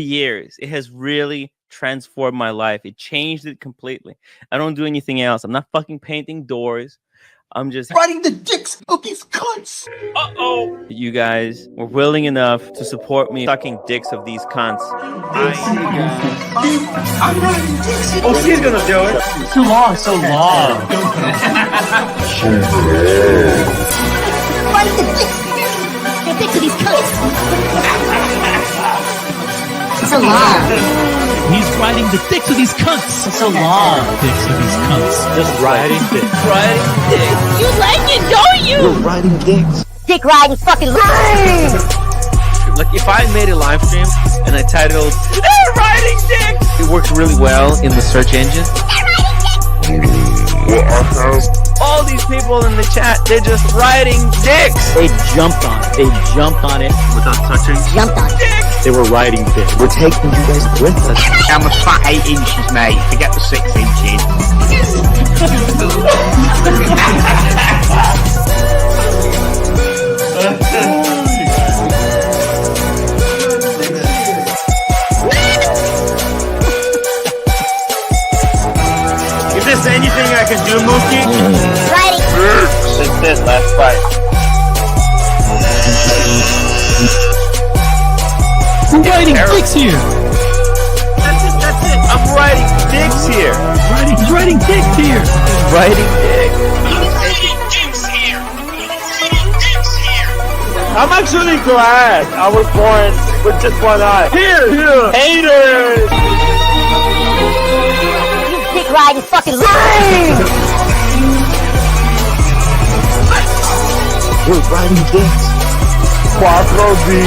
years. It has really transformed my life. It changed it completely. I don't do anything else. I'm not fucking painting doors. I'm just riding the dicks of these cunts. Uh-oh. You guys were willing enough to support me sucking dicks of these cunts. I'm riding dicks. Oh, she's gonna do it. So long, so long. Riding the dicks of these cunts. So long. He's riding the dicks of these cunts. So long. Dicks of these cunts. Just riding dicks. Riding dicks. You like it, don't you? We're riding dicks. Dick riding fucking Like if I made a live stream and I titled "They're riding dicks," it works really well in the search engine. All these people in the chat, they're just riding dicks. They jumped on it. They jumped on it without touching. Jumped on it. They were riding dicks. We're taking you guys with us. I'm a fat 8 inches, mate. Forget the 6 inches. Is this anything I can do, Mookie? Riding. It's this last fight. I'm riding dicks here. That's it. I'm riding dicks here. He's riding dicks here. Riding dicks. I'm actually glad I was born with just one eye. Here. Haters. Dick riding fucking line. We're riding dicks. Quattro D.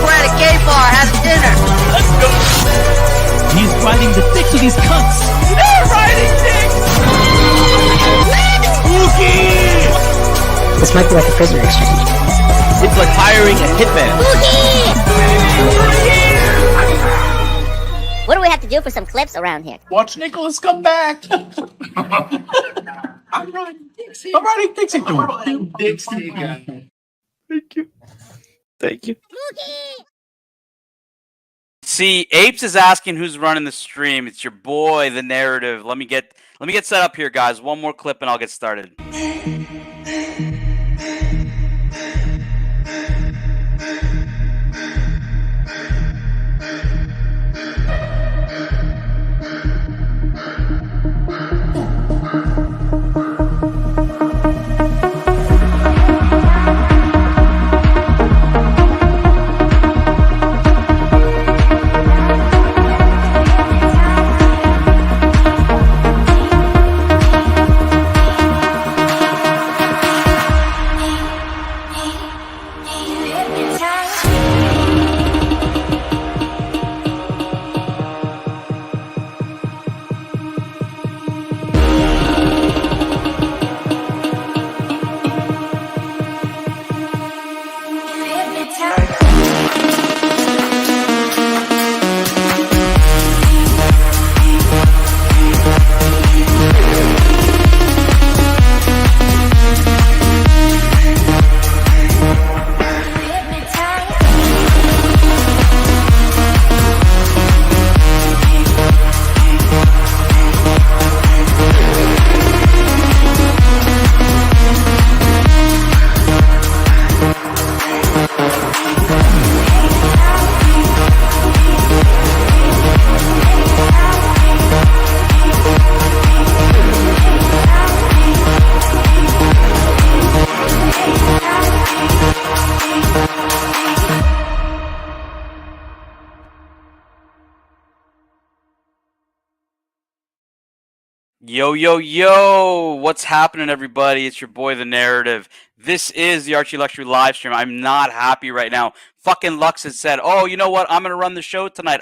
We're at a gay bar having dinner. Let's go. He's riding the dicks of these cunts. They're riding dicks. Mookie. This might be like a prisoner exchange. It's like hiring a hitman. What do we have to do for some clips around here? Watch Nicholas come back. I'm riding dicks. I'm riding dicks into him. Dicks to you guys. Thank you. See, Apes is asking who's running the stream. It's your boy, the narrative. Let me get set up here, guys. One more clip and I'll get started. Yo, what's happening, everybody? It's your boy, The Narrative. This is the ArchieLuxury live stream. I'm not happy right now. Fucking Lux has said, oh, you know what? I'm going to run the show tonight.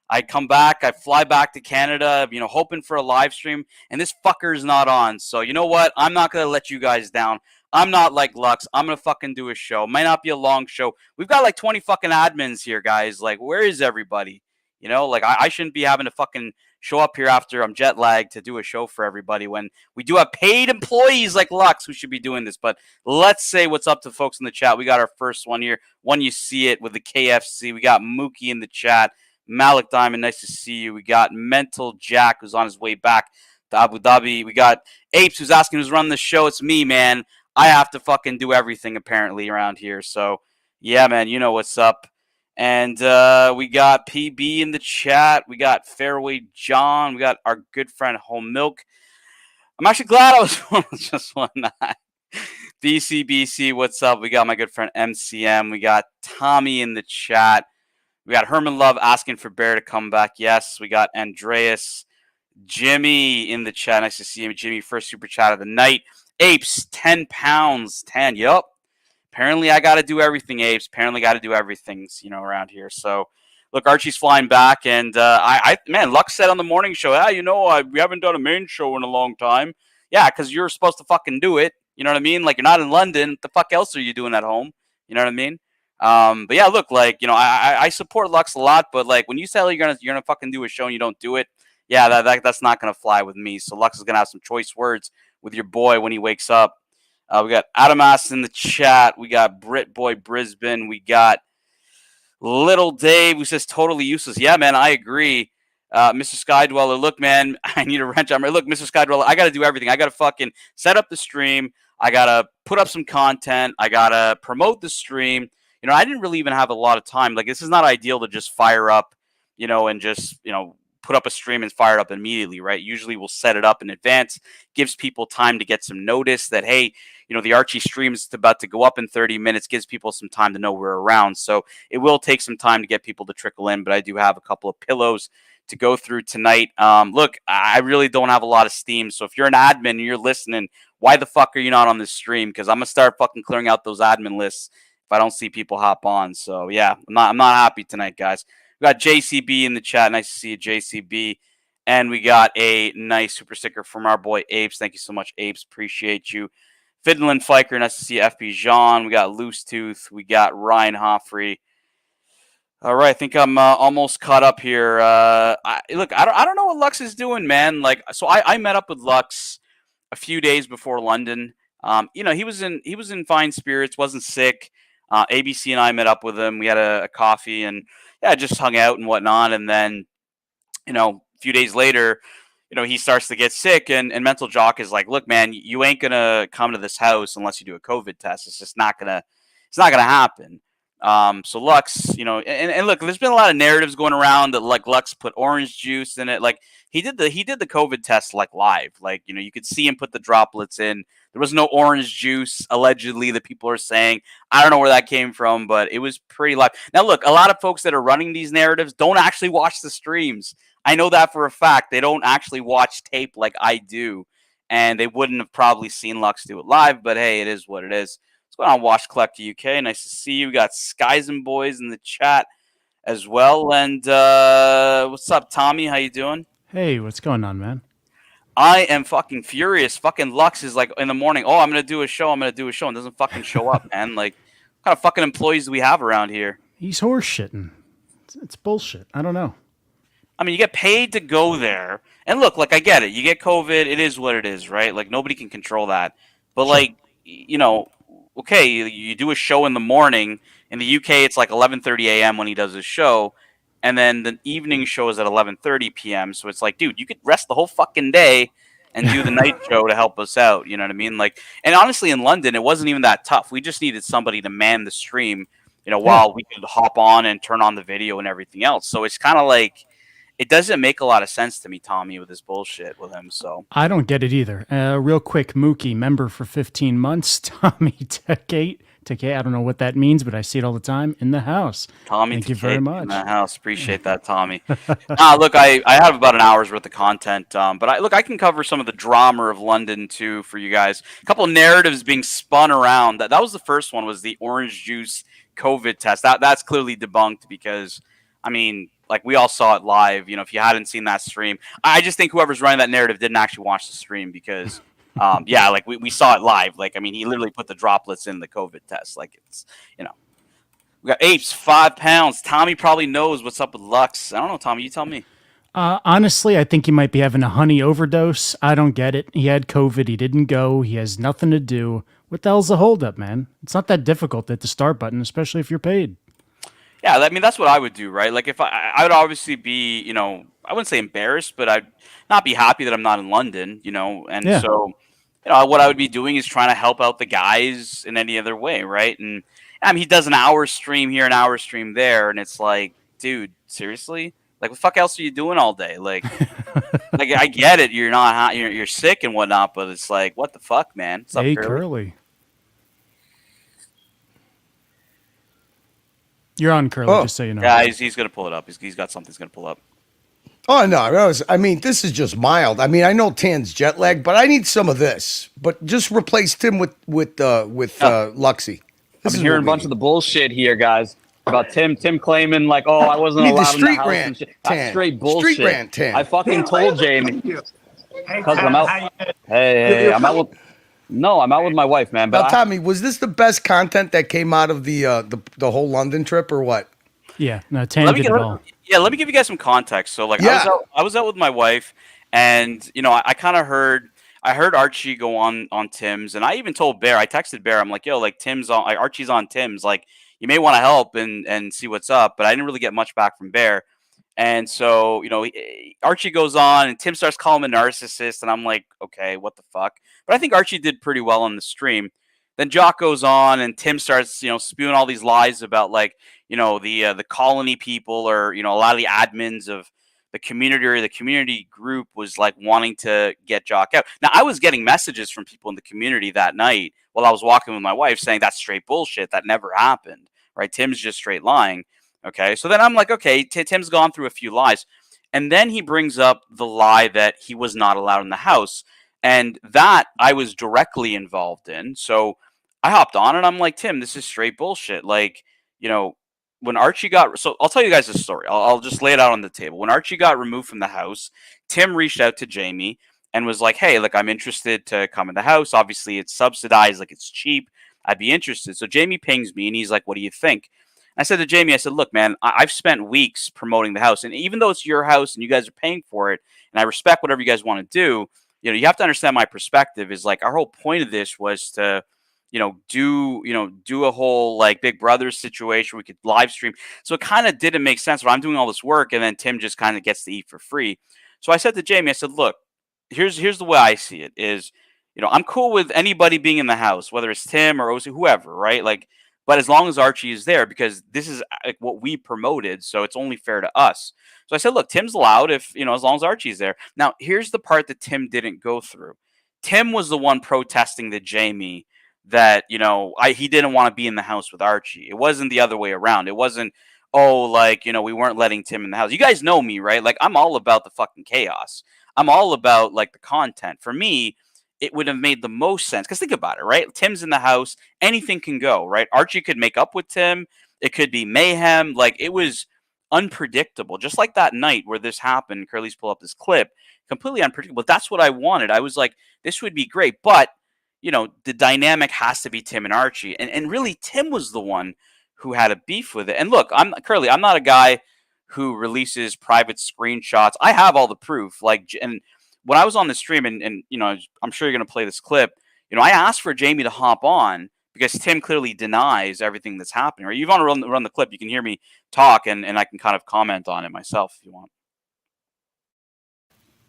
I come back. I fly back to Canada, hoping for a live stream, and this fucker's not on. So, you know what? I'm not going to let you guys down. I'm not like Lux. I'm going to fucking do a show. Might not be a long show. We've got like 20 fucking admins here, guys. Like, where is everybody? You know, like I shouldn't be having to fucking show up here after I'm jet lagged to do a show for everybody when we do have paid employees like Lux who should be doing this. But let's say what's up to folks in the chat. We got our first one here. One, you see it with the KFC. We got Mookie in the chat. Malik Diamond, nice to see you. We got Mental Jack, who's on his way back to Abu Dhabi. We got Apes, who's asking who's running the show. It's me, man. I have to fucking do everything apparently around here. So, yeah, man, you know what's up. And we got PB in the chat. We got Fairway John. We got our good friend Home Milk. I'm actually glad I was just one night. BCBC, what's up? We got my good friend MCM. We got Tommy in the chat. We got Herman Love asking for Bear to come back. Yes. We got Andreas. Jimmy in the chat. Nice to see him. Jimmy, first super chat of the night. Apes, 10 pounds. 10. Yup. Apparently, I got to do everything, Apes. Apparently, got to do everything, you know, around here. So, look, Archie's flying back, and man, Lux said on the morning show, we haven't done a main show in a long time. Yeah, because you're supposed to fucking do it. You know what I mean? Like, you're not in London. What the fuck else are you doing at home? You know what I mean? But yeah, look, like, you know, I support Lux a lot, but like when you say you're gonna fucking do a show and you don't do it, yeah, that's not gonna fly with me. So Lux is gonna have some choice words with your boy when he wakes up. We got Adamas in the chat. We got Brit Boy Brisbane. We got Little Dave who says totally useless. Yeah, man, I agree. Mr. Skydweller, look, man, I need a wrench. Look, Mr. Skydweller, I got to do everything. I got to fucking set up the stream. I got to put up some content. I got to promote the stream. You know, I didn't really even have a lot of time. Like, this is not ideal to just fire up, you know, and just, you know, put up a stream and fire it up immediately, right? Usually we'll set it up in advance, gives people time to get some notice that, hey, you know, the Archie stream is about to go up in 30 minutes, gives people some time to know we're around. So it will take some time to get people to trickle in, but I do have a couple of pillows to go through tonight. Look, I really don't have a lot of steam. So if you're an admin and you're listening, why the fuck are you not on this stream? Because I'm going to start fucking clearing out those admin lists if I don't see people hop on. So yeah, I'm not happy tonight, guys. We got JCB in the chat. Nice to see you, JCB. And we got a nice super sticker from our boy Apes. Thank you so much, Apes. Appreciate you. Fiddlin' Fiker. Nice to see you, FB Jean. We got Loose Tooth. We got Ryan Hoffrey. All right, I think I'm almost caught up here. Look, I don't know what Lux is doing, man. Like, so I met up with Lux a few days before London. You know, he was in fine spirits, wasn't sick. ABC and I met up with him. We had a coffee and yeah, just hung out and whatnot. And then, you know, a few days later, you know, he starts to get sick and Mental Jock is like, look, man, you ain't gonna come to this house unless you do a COVID test. It's just not gonna happen. So Lux, you know, and look, there's been a lot of narratives going around that like Lux put orange juice in it. Like he did the COVID test like live. Like, you know, you could see him put the droplets in. There was no orange juice, allegedly, that people are saying. I don't know where that came from, but it was pretty live. Now, look, a lot of folks that are running these narratives don't actually watch the streams. I know that for a fact. They don't actually watch tape like I do, and they wouldn't have probably seen Lux do it live, but hey, it is what it is. What's going on, Wash Collect UK? Nice to see you. We got Skies and Boys in the chat as well. And what's up, Tommy? How you doing? Hey, what's going on, man? I am fucking furious. Fucking Lux is like in the morning, oh, I'm going to do a show, and doesn't fucking show up, man. Like, what kind of fucking employees do we have around here? He's horse shitting. It's bullshit. I don't know. I mean, you get paid to go there. And look, like, I get it. You get COVID. It is what it is, right? Like, nobody can control that. But, like, you know, okay, you do a show in the morning. In the UK, it's like 11:30 a.m. when he does his show. And then the evening show is at 11:30 p.m. So it's like, dude, you could rest the whole fucking day and do the night show to help us out. You know what I mean? Like, and honestly, in London, it wasn't even that tough. We just needed somebody to man the stream, you know, while we could hop on and turn on the video and everything else. So it's kind of like, it doesn't make a lot of sense to me, Tommy, with this bullshit with him. So I don't get it either. Real quick, Mookie, member for 15 months. Tommy Tekate. I don't know what that means, but I see it all the time in the house. Tommy, thank you very much. In the house, appreciate that, Tommy. Look, I have about an hour's worth of content, but I can cover some of the drama of London too for you guys. A couple of narratives being spun around. That was the first one, was the orange juice COVID test. That's clearly debunked because, I mean, like, we all saw it live. You know, if you hadn't seen that stream, I just think whoever's running that narrative didn't actually watch the stream because. Yeah, like we saw it live. Like, I mean, he literally put the droplets in the COVID test. Like, it's, you know, We got Apes, 5 pounds. Tommy probably knows what's up with Lux. I don't know, Tommy. You tell me. Honestly, I think he might be having a honey overdose. I don't get it. He had COVID. He didn't go. He has nothing to do. What the hell's the holdup, man? It's not that difficult to hit the start button, especially if you're paid. Yeah, I mean, that's what I would do, right? Like, if I would obviously be, I wouldn't say embarrassed, but I'd not be happy that I'm not in London, and Yeah. so, what I would be doing is trying to help out the guys in any other way, right? And I mean, he does an hour stream here, an hour stream there, and it's like, dude, seriously? Like, what the fuck else are you doing all day? Like, like I get it, you're not, you're sick and whatnot, but it's like, what the fuck, man? What's up, Hey, Curly? Curly. You're on, Curly, just so you know. Yeah, he's going to pull it up. He's got something he's going to pull up. Oh no! I mean, this is just mild. I mean, I know Tan's jet lag, but I need some of this. But just replace Tim with Luxy. I've been hearing a bunch of the bullshit here, guys, about Tim claiming like, oh, I wasn't You need the allowed in the street house rant, and shit. Tan. That's straight bullshit. Street rant, Tan. I fucking told Jamie because I'm out. Hey, I'm out with. No, I'm out with my wife, man. But Now, Tommy, was this the best content that came out of the whole London trip, or what? Yeah, no, Tan did it all. Let me give you guys some context. So, like, Yeah. I was out with my wife, and I kind of heard Archie go on Tim's, and I even told Bear. I texted Bear. I'm like, yo, like Tim's on, like Archie's on Tim's. Like, you may want to help and see what's up. But I didn't really get much back from Bear, and so Archie goes on, and Tim starts calling him a narcissist, and I'm like, okay, what the fuck? But I think Archie did pretty well on the stream. Then Jock goes on, and Tim starts, spewing all these lies about like, the colony people, or a lot of the admins of the community, or the community group was like wanting to get Jock out. Now, I was getting messages from people in the community that night while I was walking with my wife saying that's straight bullshit. That never happened, right? Tim's just straight lying. Okay, so then I'm like, okay, Tim's gone through a few lies, and then he brings up the lie that he was not allowed in the house. And that I was directly involved in. So I hopped on and I'm like, Tim, this is straight bullshit. Like, when Archie so I'll tell you guys a story. I'll just lay it out on the table. When Archie got removed from the house, Tim reached out to Jamie and was like, hey, like, I'm interested to come in the house. Obviously, it's subsidized, like, it's cheap. I'd be interested. So Jamie pings me and he's like, what do you think? I said to Jamie, I said, look, man, I've spent weeks promoting the house. And even though it's your house and you guys are paying for it, and I respect whatever you guys want to do, you have to understand my perspective is like our whole point of this was to, do a whole like Big Brother situation. We could live stream. So it kind of didn't make sense when I'm doing all this work and then Tim just kind of gets to eat for free. So I said to Jamie, I said, look, here's the way I see it is, I'm cool with anybody being in the house, whether it's Tim or OC, whoever, right? Like, but as long as Archie is there, because this is like what we promoted, so it's only fair to us. So I said, look, Tim's allowed if, as long as Archie's there. Now, here's the part that Tim didn't go through. Tim was the one protesting to Jamie that, he didn't want to be in the house with Archie. It wasn't the other way around. It wasn't, we weren't letting Tim in the house. You guys know me, right? Like, I'm all about the fucking chaos. I'm all about, like, the content. For me, it would have made the most sense. Because think about it, right? Tim's in the house. Anything can go, right? Archie could make up with Tim. It could be mayhem. Like, it was unpredictable. Just like that night where this happened. Curly's pull up this clip. Completely unpredictable. That's what I wanted. I was like, this would be great. But, the dynamic has to be Tim and Archie. And really, Tim was the one who had a beef with it. And look, I'm not a guy who releases private screenshots. I have all the proof. Like, and when I was on the stream, and I'm sure you're going to play this clip, I asked for Jamie to hop on because Tim clearly denies everything that's happening. Or you want to run the clip, you can hear me talk, and I can kind of comment on it myself if you want.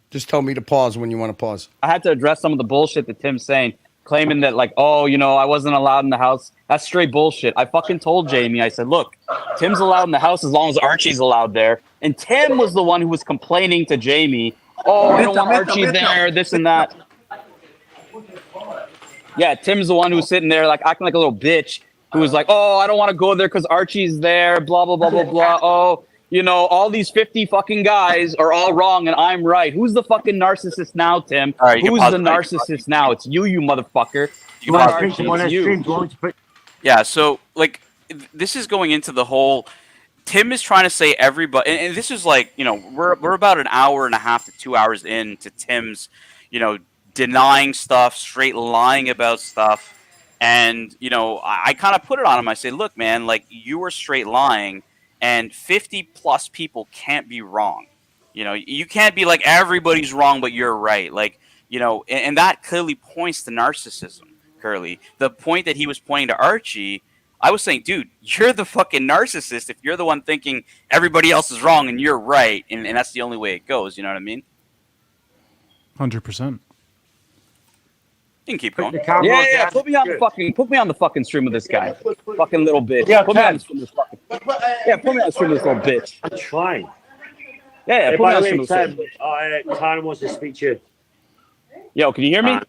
Just tell me to pause when you want to pause. I had to address some of the bullshit that Tim's saying, claiming that like, oh, I wasn't allowed in the house. That's straight bullshit. I fucking told Jamie, I said, look, Tim's allowed in the house as long as Archie's allowed there. And Tim was the one who was complaining to Jamie, oh, I don't want Archie there, this and that. Yeah, Tim's the one who's sitting there like acting like a little bitch who was like, oh, I don't want to go there because Archie's there, blah, blah, blah, blah, blah. Oh, all these 50 fucking guys are all wrong and I'm right. Who's the fucking narcissist now, Tim? All right, who's the narcissist now? It's you motherfucker. Yeah, so like this is going into the whole Tim is trying to say everybody, and this is like, we're about an hour and a half to 2 hours into Tim's, denying stuff, straight lying about stuff. And, you know, I kind of put it on him. I say, look, man, like, you were straight lying, and 50 plus people can't be wrong. You know, you can't be like, everybody's wrong, but you're right. Like, you know, and that clearly points to narcissism, Curly. The point that he was pointing to Archie, I was saying, dude, you're the fucking narcissist if you're the one thinking everybody else is wrong and you're right, and that's the only way it goes. You know what I mean? 100%. You can keep going. Yeah. Put me on the fucking stream with this guy. Fucking little bitch. Yeah, put me on the stream with this fucking. Yeah, put me on the stream with this little bitch. I'm trying. Yeah, put me on the stream with this. Tan wants to speak to you. Yo, can you hear me?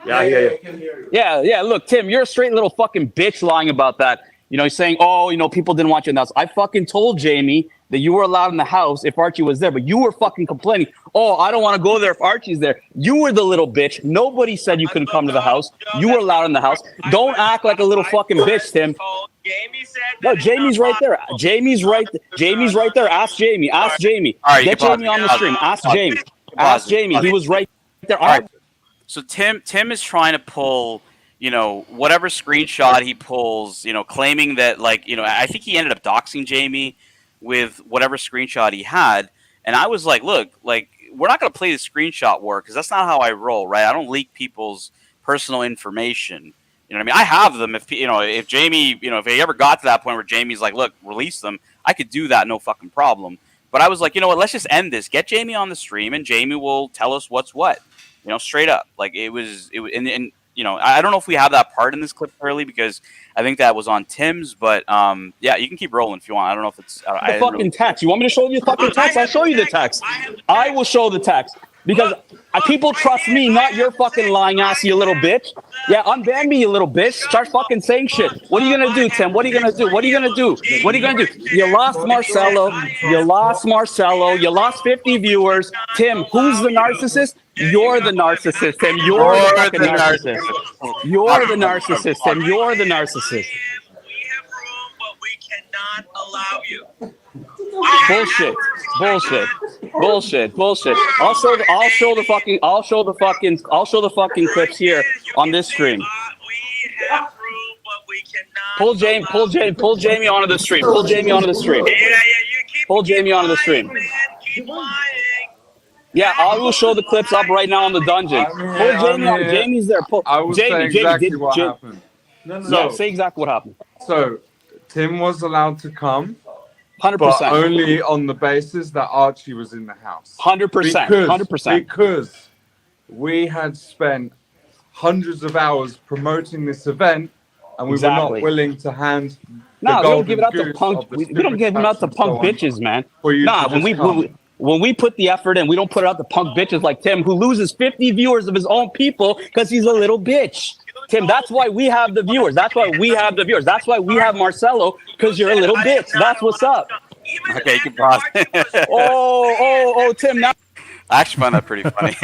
Yeah, I hear you. Yeah. Look, Tim, you're a straight little fucking bitch lying about that. You know, he's saying, oh, you know, people didn't want you in the house. I fucking told Jamie that you were allowed in the house if Archie was there, but you were fucking complaining. Oh, I don't want to go there if Archie's there. You were the little bitch. Nobody said you couldn't come to the house. You were allowed in the house. Don't act like a little fucking bitch, Tim. No, Jamie's right there. Jamie's right there. Ask Jamie. Right, get Jamie on the stream. Ask Jamie. Ask Jamie. He was right there. All right. So Tim is trying to pull, you know, whatever screenshot he pulls, you know, claiming that, like, you know, I think he ended up doxing Jamie with whatever screenshot he had. And I was like, look, like, we're not going to play the screenshot war because that's not how I roll, right? I don't leak people's personal information. You know what I mean? I have them. If Jamie, you know, if he ever got to that point where Jamie's like, look, release them, I could do that, no fucking problem. But I was like, you know what? Let's just end this. Get Jamie on the stream, and Jamie will tell us what's what. You know, straight up. Like, it was, and you know, I don't know if we have that part in this clip early because I think that was on Tim's, but yeah, you can keep rolling if you want. I don't know if it's the fucking text. You want me to show you the fucking text? I'll show you the text. I will show the text because people trust me, not your fucking lying ass, you little bitch. Yeah, unban me, you little bitch. Start fucking saying shit. What are you gonna do, Tim? What are you gonna do? You lost Marcelo. You lost 50 viewers. Tim, who's the narcissist? You're the narcissist, Tim. You're the fucking narcissist. You're the narcissist, Tim. You're the narcissist. We have room, but we cannot allow you. Bullshit. I'll show the fucking clips here on this stream. We have room, but we cannot. Pull Jamie onto the stream. Pull Jamie onto the stream. Pull Jamie onto the stream. Keep lying. Yeah, I will show the clips up right now on the dungeon. Pull Jamie on. Jamie's there. I will say exactly what happened. Say exactly what happened. So, Tim was allowed to come, 100%. but only on the basis that Archie was in the house. 100%. 100%. Because we had spent hundreds of hours promoting this event, and we were not willing to hand. No, we don't give it out to punk. We don't give it out to punk bitches, man. Nah, when we put the effort in, we don't put it out to punk bitches like Tim, who loses 50 viewers of his own people because he's a little bitch. Tim, that's why we have the viewers. That's why we have Marcelo, because you're a little bitch. That's what's up. Okay, you can pause. Tim, now. I actually find that pretty funny.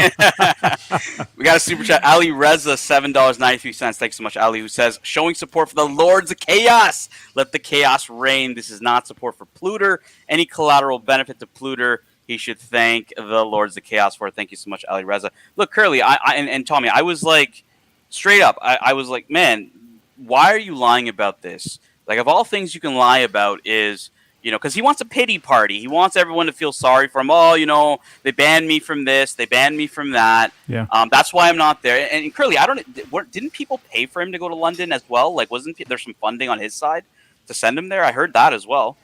We got a super chat. Ali Reza, $7.93. Thanks so much, Ali, who says, showing support for the Lords of Chaos. Let the chaos reign. This is not support for Pluter. Any collateral benefit to Pluter, he should thank the Lords of Chaos for it. Thank you so much, Ali Reza. Look, Curly, and Tommy, I was like, straight up, I was like, man, why are you lying about this? Like, of all things you can lie about is, you know, because he wants a pity party. He wants everyone to feel sorry for him. Oh, you know, they banned me from this. They banned me from that. Yeah. That's why I'm not there. And Curly, didn't people pay for him to go to London as well? Like, wasn't there some funding on his side to send him there? I heard that as well.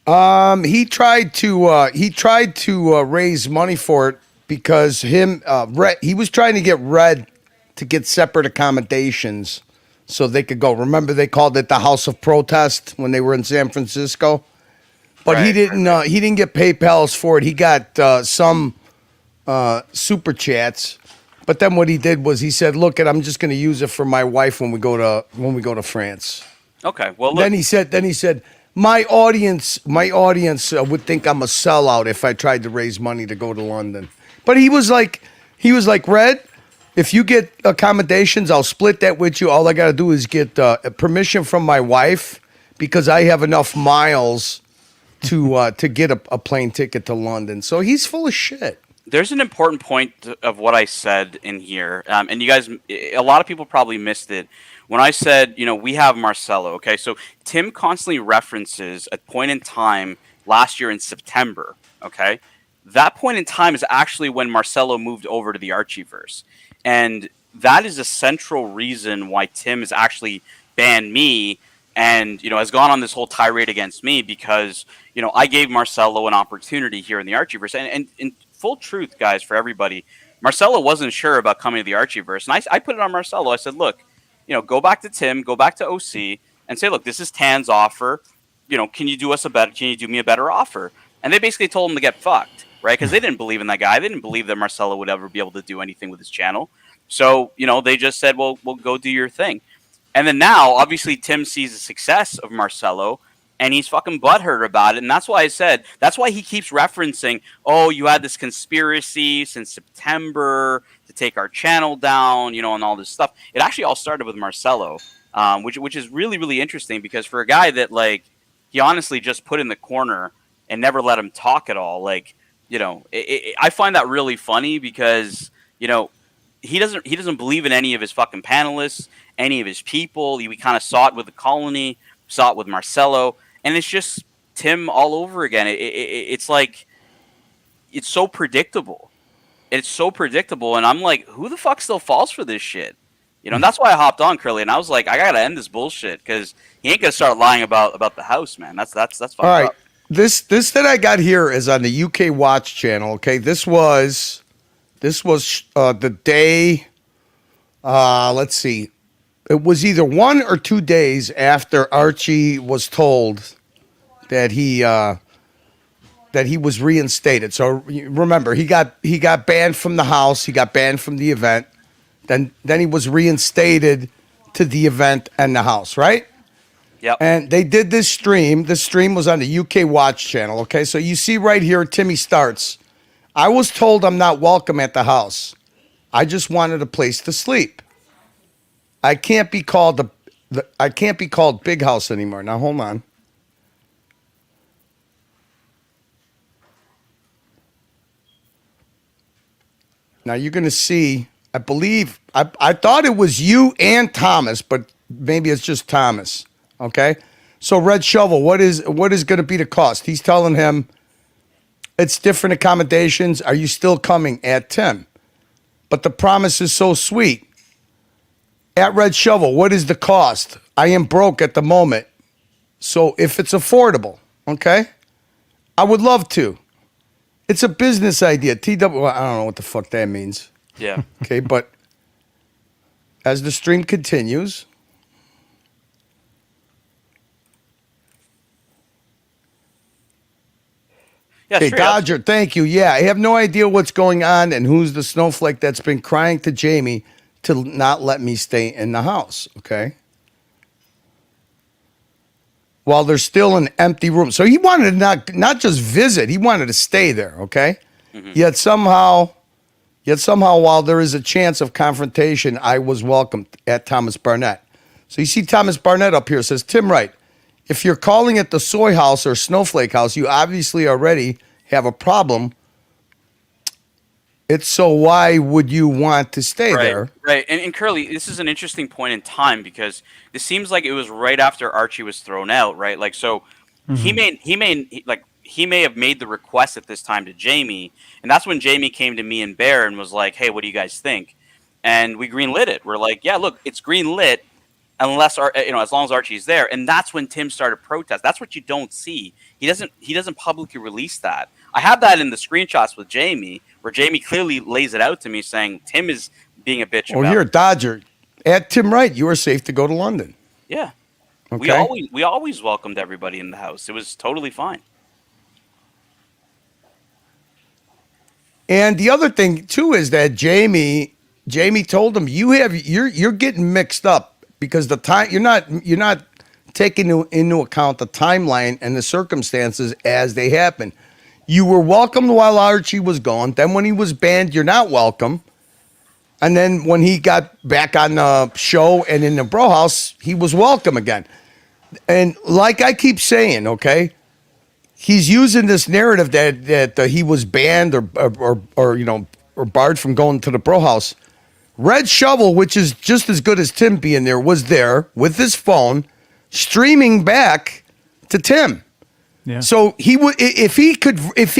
He tried to raise money for it because he was trying to get Red to get separate accommodations so they could go. Remember, they called it the House of Protest when they were in San Francisco, but he didn't get PayPal's for it. He got some super chats, but then what he did was he said, "Look, I'm just going to use it for my wife when we go to France." Okay. Well, look. Then he said. My audience would think I'm a sellout if I tried to raise money to go to London. But he was like, Red, if you get accommodations, I'll split that with you. All I got to do is get permission from my wife because I have enough miles to get a plane ticket to London. So he's full of shit. there's an important point of what I said in here, and you guys, a lot of people probably missed it when I said, we have Marcelo. Okay, so Tim constantly references a point in time last year in September. Okay, that point in time is actually when Marcelo moved over to the Archieverse, and that is a central reason why Tim has actually banned me and has gone on this whole tirade against me because I gave Marcelo an opportunity here in the Archieverse, and in full truth, guys, for everybody, Marcelo wasn't sure about coming to the Archieverse, and I put it on Marcelo. I said, look, go back to Tim, go back to OC, and say, look, this is Tan's offer. Can you do me a better offer? And they basically told him to get fucked, right? Because they didn't believe in that guy. They didn't believe that Marcelo would ever be able to do anything with his channel. So they just said, well, go do your thing. And then now, obviously, Tim sees the success of Marcelo, and he's fucking butthurt about it. And that's why I said, that's why he keeps referencing, oh, you had this conspiracy since September to take our channel down, and all this stuff. It actually all started with Marcelo, which is really, really interesting because for a guy that, he honestly just put in the corner and never let him talk at all, I find that really funny because, he doesn't believe in any of his fucking panelists, any of his people. We kind of saw it with the colony, saw it with Marcelo, and it's just Tim all over again. It's like it's so predictable. It's so predictable, and I'm like, who the fuck still falls for this shit? And that's why I hopped on Curly, and I was like, I gotta end this bullshit because he ain't gonna start lying about the house, man. That's fucked all right. up. This that I got here is on the UK Watch channel. Okay, this was the day. Let's see. It was either 1 or 2 days after Archie was told that he was reinstated. So remember, he got banned from the house. He got banned from the event. Then he was reinstated to the event and the house, right? Yep. And they did this stream. This stream was on the UK Watch channel. Okay, so you see right here, Timmy starts. I was told I'm not welcome at the house. I just wanted a place to sleep. I can't be called Big House anymore. Now hold on. Now you're going to see. I believe I thought it was you and Thomas, but maybe it's just Thomas. Okay. So Red Shovel, what is going to be the cost? He's telling him it's different accommodations. Are you still coming at Tim? But the promise is so sweet. At Red Shovel, what is the cost? I am broke at the moment. So if it's affordable, okay, I would love to. It's a business idea. TW, well, I don't know what the fuck that means. Yeah. Okay, but as the stream continues, Yeah, hey, straight up. Dodger, thank you. Yeah, I have no idea what's going on and who's the snowflake that's been crying to Jamie to not let me stay in the house, okay? While there's still an empty room. So he wanted to not just visit, he wanted to stay there, okay? Mm-hmm. Yet somehow, while there is a chance of confrontation, I was welcomed at Thomas Barnett. So you see Thomas Barnett up here says, Tim Wright, if you're calling it the soy house or snowflake house, you obviously already have a problem. It's so why would you want to stay there? Right. And Curly, this is an interesting point in time because it seems like it was right after Archie was thrown out, right? Like, so he may have made the request at this time to Jamie, and that's when Jamie came to me and Bear and was like, hey, what do you guys think? And we greenlit it. We're like, yeah, look, it's greenlit unless, as long as Archie's there. And that's when Tim started protest. That's what you don't see. He doesn't publicly release that. I have that in the screenshots with Jamie, where Jamie clearly lays it out to me saying Tim is being a bitch. Oh, you're a Dodger. At Tim Wright, you are safe to go to London. Yeah. Okay. We always welcomed everybody in the house. It was totally fine. And the other thing too is that Jamie told him you're getting mixed up because the time you're not taking into account the timeline and the circumstances as they happen. You were welcomed while Archie was gone. Then when he was banned, you're not welcome. And then when he got back on the show and in the bro house, he was welcome again. And like I keep saying, okay, he's using this narrative that he was banned or barred from going to the bro house. Red Shovel, which is just as good as Tim being there, was there with his phone, streaming back to Tim. Yeah. So he would, if he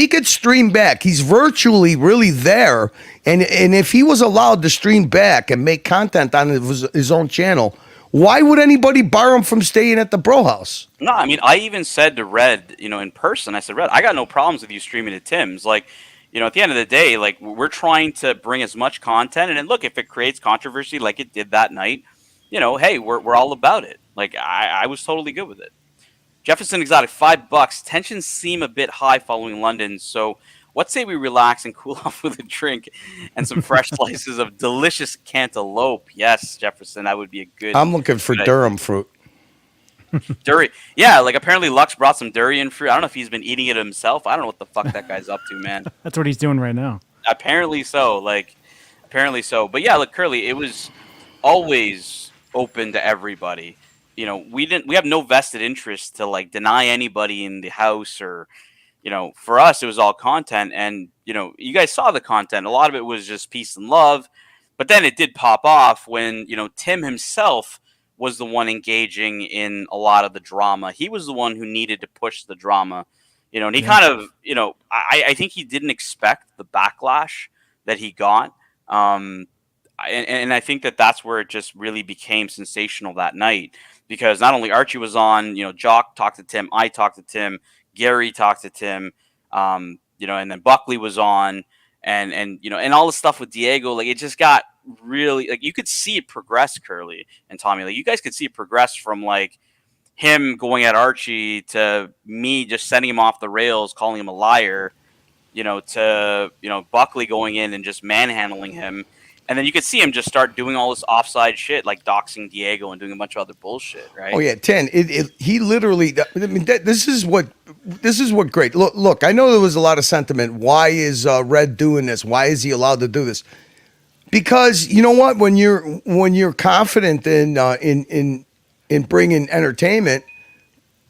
could stream back, he's virtually really there. And if he was allowed to stream back and make content on his own channel, why would anybody bar him from staying at the bro house? No, I mean, I even said to Red, in person, I said, Red, I got no problems with you streaming to Tim's. Like, at the end of the day, like, we're trying to bring as much content. And then look, if it creates controversy like it did that night, hey, we're all about it. Like, I was totally good with it. Jefferson Exotic, $5. Tensions seem a bit high following London, so what say we relax and cool off with a drink and some fresh slices of delicious cantaloupe? Yes, Jefferson, that would be a good. I'm looking for Durham fruit. Durian, yeah, like apparently Lux brought some durian fruit. I don't know if he's been eating it himself. I don't know what the fuck that guy's up to, man. That's what he's doing right now. Apparently so. But yeah, look, Curly, it was always open to everybody. We have no vested interest to like deny anybody in the house or, for us, it was all content. And, you guys saw the content. A lot of it was just peace and love. But then it did pop off when, Tim himself was the one engaging in a lot of the drama. He was the one who needed to push the drama, and he kind of, I think he didn't expect the backlash that he got. And I think that's where it just really became sensational that night. Because not only Archie was on, Jock talked to Tim, I talked to Tim, Gary talked to Tim, and then Buckley was on, and all the stuff with Diego, like it just got really, like you could see it progress, Curly and Tommy. Like you guys could see it progress from like him going at Archie to me just sending him off the rails, calling him a liar, to Buckley going in and just manhandling him. And then you could see him just start doing all this offside shit, like doxing Diego and doing a bunch of other bullshit, right? Oh yeah, 10. He literally. I mean, this is what great. Look. I know there was a lot of sentiment. Why is Red doing this? Why is he allowed to do this? Because you know what? When you're confident in bringing entertainment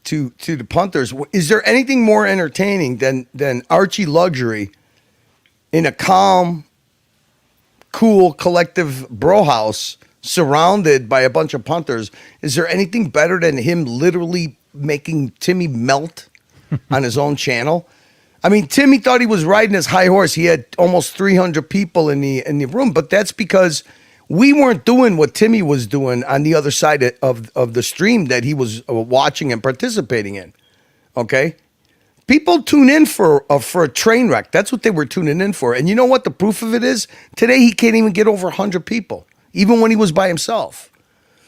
to the punters, is there anything more entertaining than ArchieLuxury in a calm, cool collective bro house surrounded by a bunch of punters? Is there anything better than him literally making Timmy melt on his own channel? I mean, Timmy thought he was riding his high horse. He had almost 300 people in the room, but that's because we weren't doing what Timmy was doing on the other side of the stream that he was watching and participating in. Okay? People tune in for a train wreck. That's what they were tuning in for. And you know what the proof of it is? Today he can't even get over 100 people, even when he was by himself.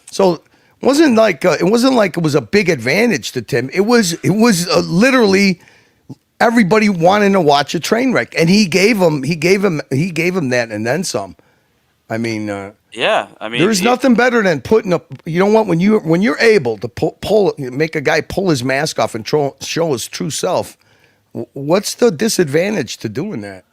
So it wasn't like it was a big advantage to Tim. It was literally everybody wanting to watch a train wreck, and he gave him that and then some. I mean, there's nothing better than putting up. You know what? When you're able to make a guy pull his mask off and show his true self, what's the disadvantage to doing that?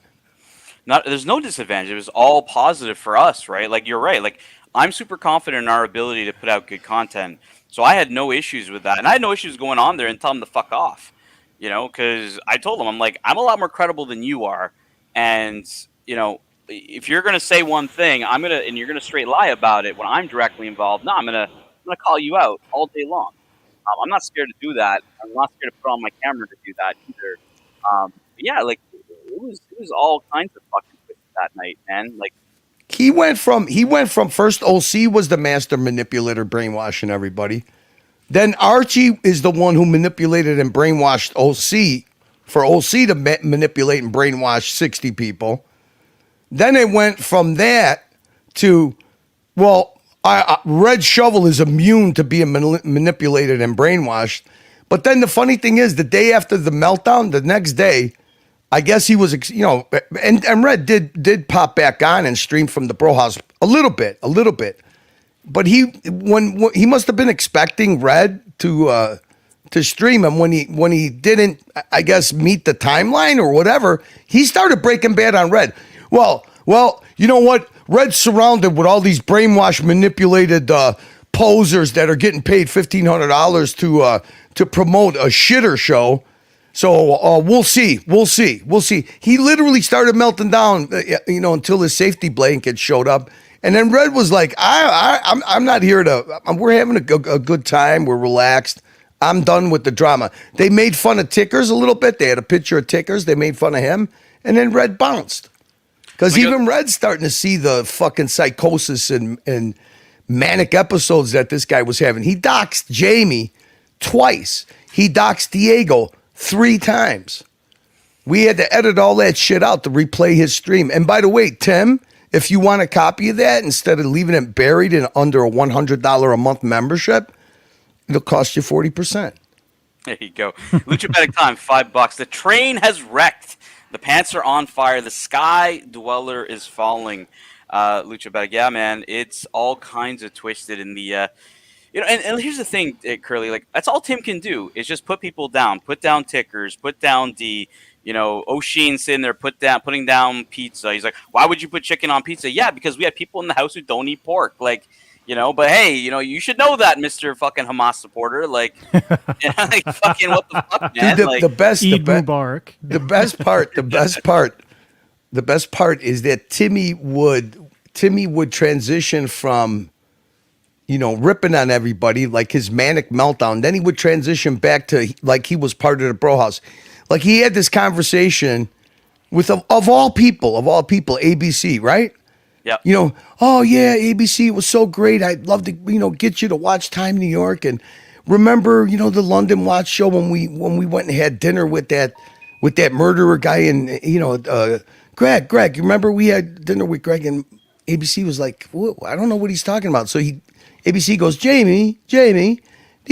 There's no disadvantage. It was all positive for us, right? Like you're right. Like I'm super confident in our ability to put out good content, so I had no issues with that, and I had no issues going on there and telling him to fuck off. Because I told him, I'm like, I'm a lot more credible than you are, and if you're gonna say one thing, and you're gonna straight lie about it when I'm directly involved. No, I'm gonna call you out all day long. I'm not scared to do that. I'm not scared to put on my camera to do that either. Yeah, like it was all kinds of fucking shit that night, man. Like he went from first OC was the master manipulator, brainwashing everybody. Then Archie is the one who manipulated and brainwashed OC for OC to manipulate and brainwash 60 people. Then it went from that to, Red Shovel is immune to being manipulated and brainwashed. But then the funny thing is, the day after the meltdown, the next day, I guess he was, and Red did pop back on and stream from the bro house a little bit. But he must have been expecting Red to stream him when he didn't, I guess, meet the timeline or whatever. He started breaking bad on Red. Well, you know what? Red's surrounded with all these brainwashed, manipulated posers that are getting paid $1,500 to promote a shitter show. So we'll see. He literally started melting down, until his safety blanket showed up. And then Red was like, I'm not here we're having a good time. We're relaxed. I'm done with the drama. They made fun of Tickers a little bit. They had a picture of Tickers. They made fun of him. And then Red bounced. Because even Red's starting to see the fucking psychosis and manic episodes that this guy was having. He doxed Jamie twice. He doxed Diego 3 times. We had to edit all that shit out to replay his stream. And by the way, Tim, if you want a copy of that, instead of leaving it buried in under a $100 a month membership, it'll cost you 40%. There you go. Lucha Betting Time, $5. The train has wrecked. The pants are on fire. The sky dweller is falling. Lucha Betting, yeah, man, it's all kinds of twisted in the... and here's the thing, Curly, like, that's all Tim can do is just put people down, put down Tickers, put down D, O'Sheen sitting there, putting down pizza. He's like, why would you put chicken on pizza? Yeah, because we have people in the house who don't eat pork. Like, but hey, you should know that, Mr. fucking Hamas supporter. Like, like fucking what the fuck, man? Dude, like, the best Mubarak. The best part is that Timmy would transition from ripping on everybody, like his manic meltdown. Then he would transition back to like he was part of the bro house. Like he had this conversation with of all people, ABC, right? Yeah. Oh yeah, ABC, it was so great. I'd love to, get you to watch Time New York. And remember, the London Watch show when we went and had dinner with that murderer guy and Greg, you remember we had dinner with Greg and ABC was like, I don't know what he's talking about. So ABC goes, Jamie, do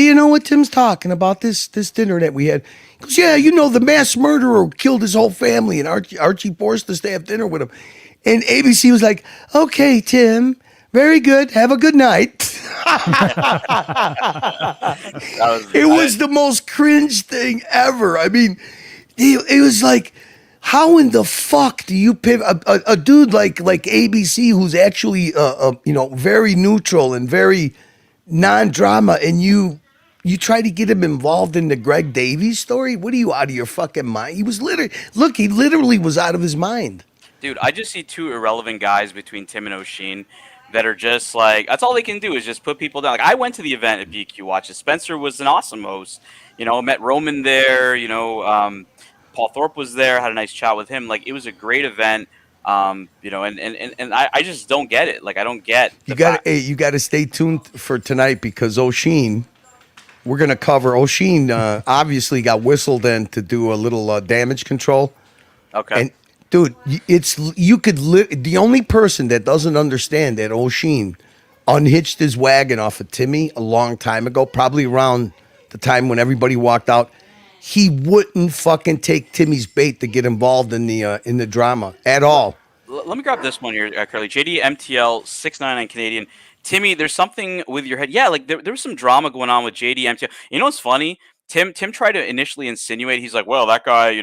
you know what Tim's talking about, this dinner that we had? He goes, yeah, the mass murderer killed his whole family and Archie forced us to have dinner with him. And ABC was like, okay, Tim, very good. Have a good night. It was the most cringe thing ever. I mean, it was like, how in the fuck do you pivot a dude like ABC who's actually very neutral and very non-drama, and you try to get him involved in the Greg Davies story? What are you, out of your fucking mind? He literally was out of his mind. Dude, I just see 2 irrelevant guys between Tim and O'Sheen that are just like, that's all they can do is just put people down. Like, I went to the event at BQ Watches. Spencer was an awesome host. Met Roman there. Paul Thorpe was there. Had a nice chat with him. Like, it was a great event. And I just don't get it. Like, I don't get. You got to stay tuned for tonight because O'Sheen. We're gonna cover O'Sheen. Obviously, got whistled in to do a little damage control. Okay. And dude, the only person that doesn't understand that O'Sheen unhitched his wagon off of Timmy a long time ago, probably around the time when everybody walked out. He wouldn't fucking take Timmy's bait to get involved in the drama at all. Let me grab this one here, Curly. JD MTL 699 Canadian. Timmy, there's something with your head. Yeah, like there was some drama going on with JD MTL. You know what's funny? Tim tried to initially insinuate. He's like, well, that guy,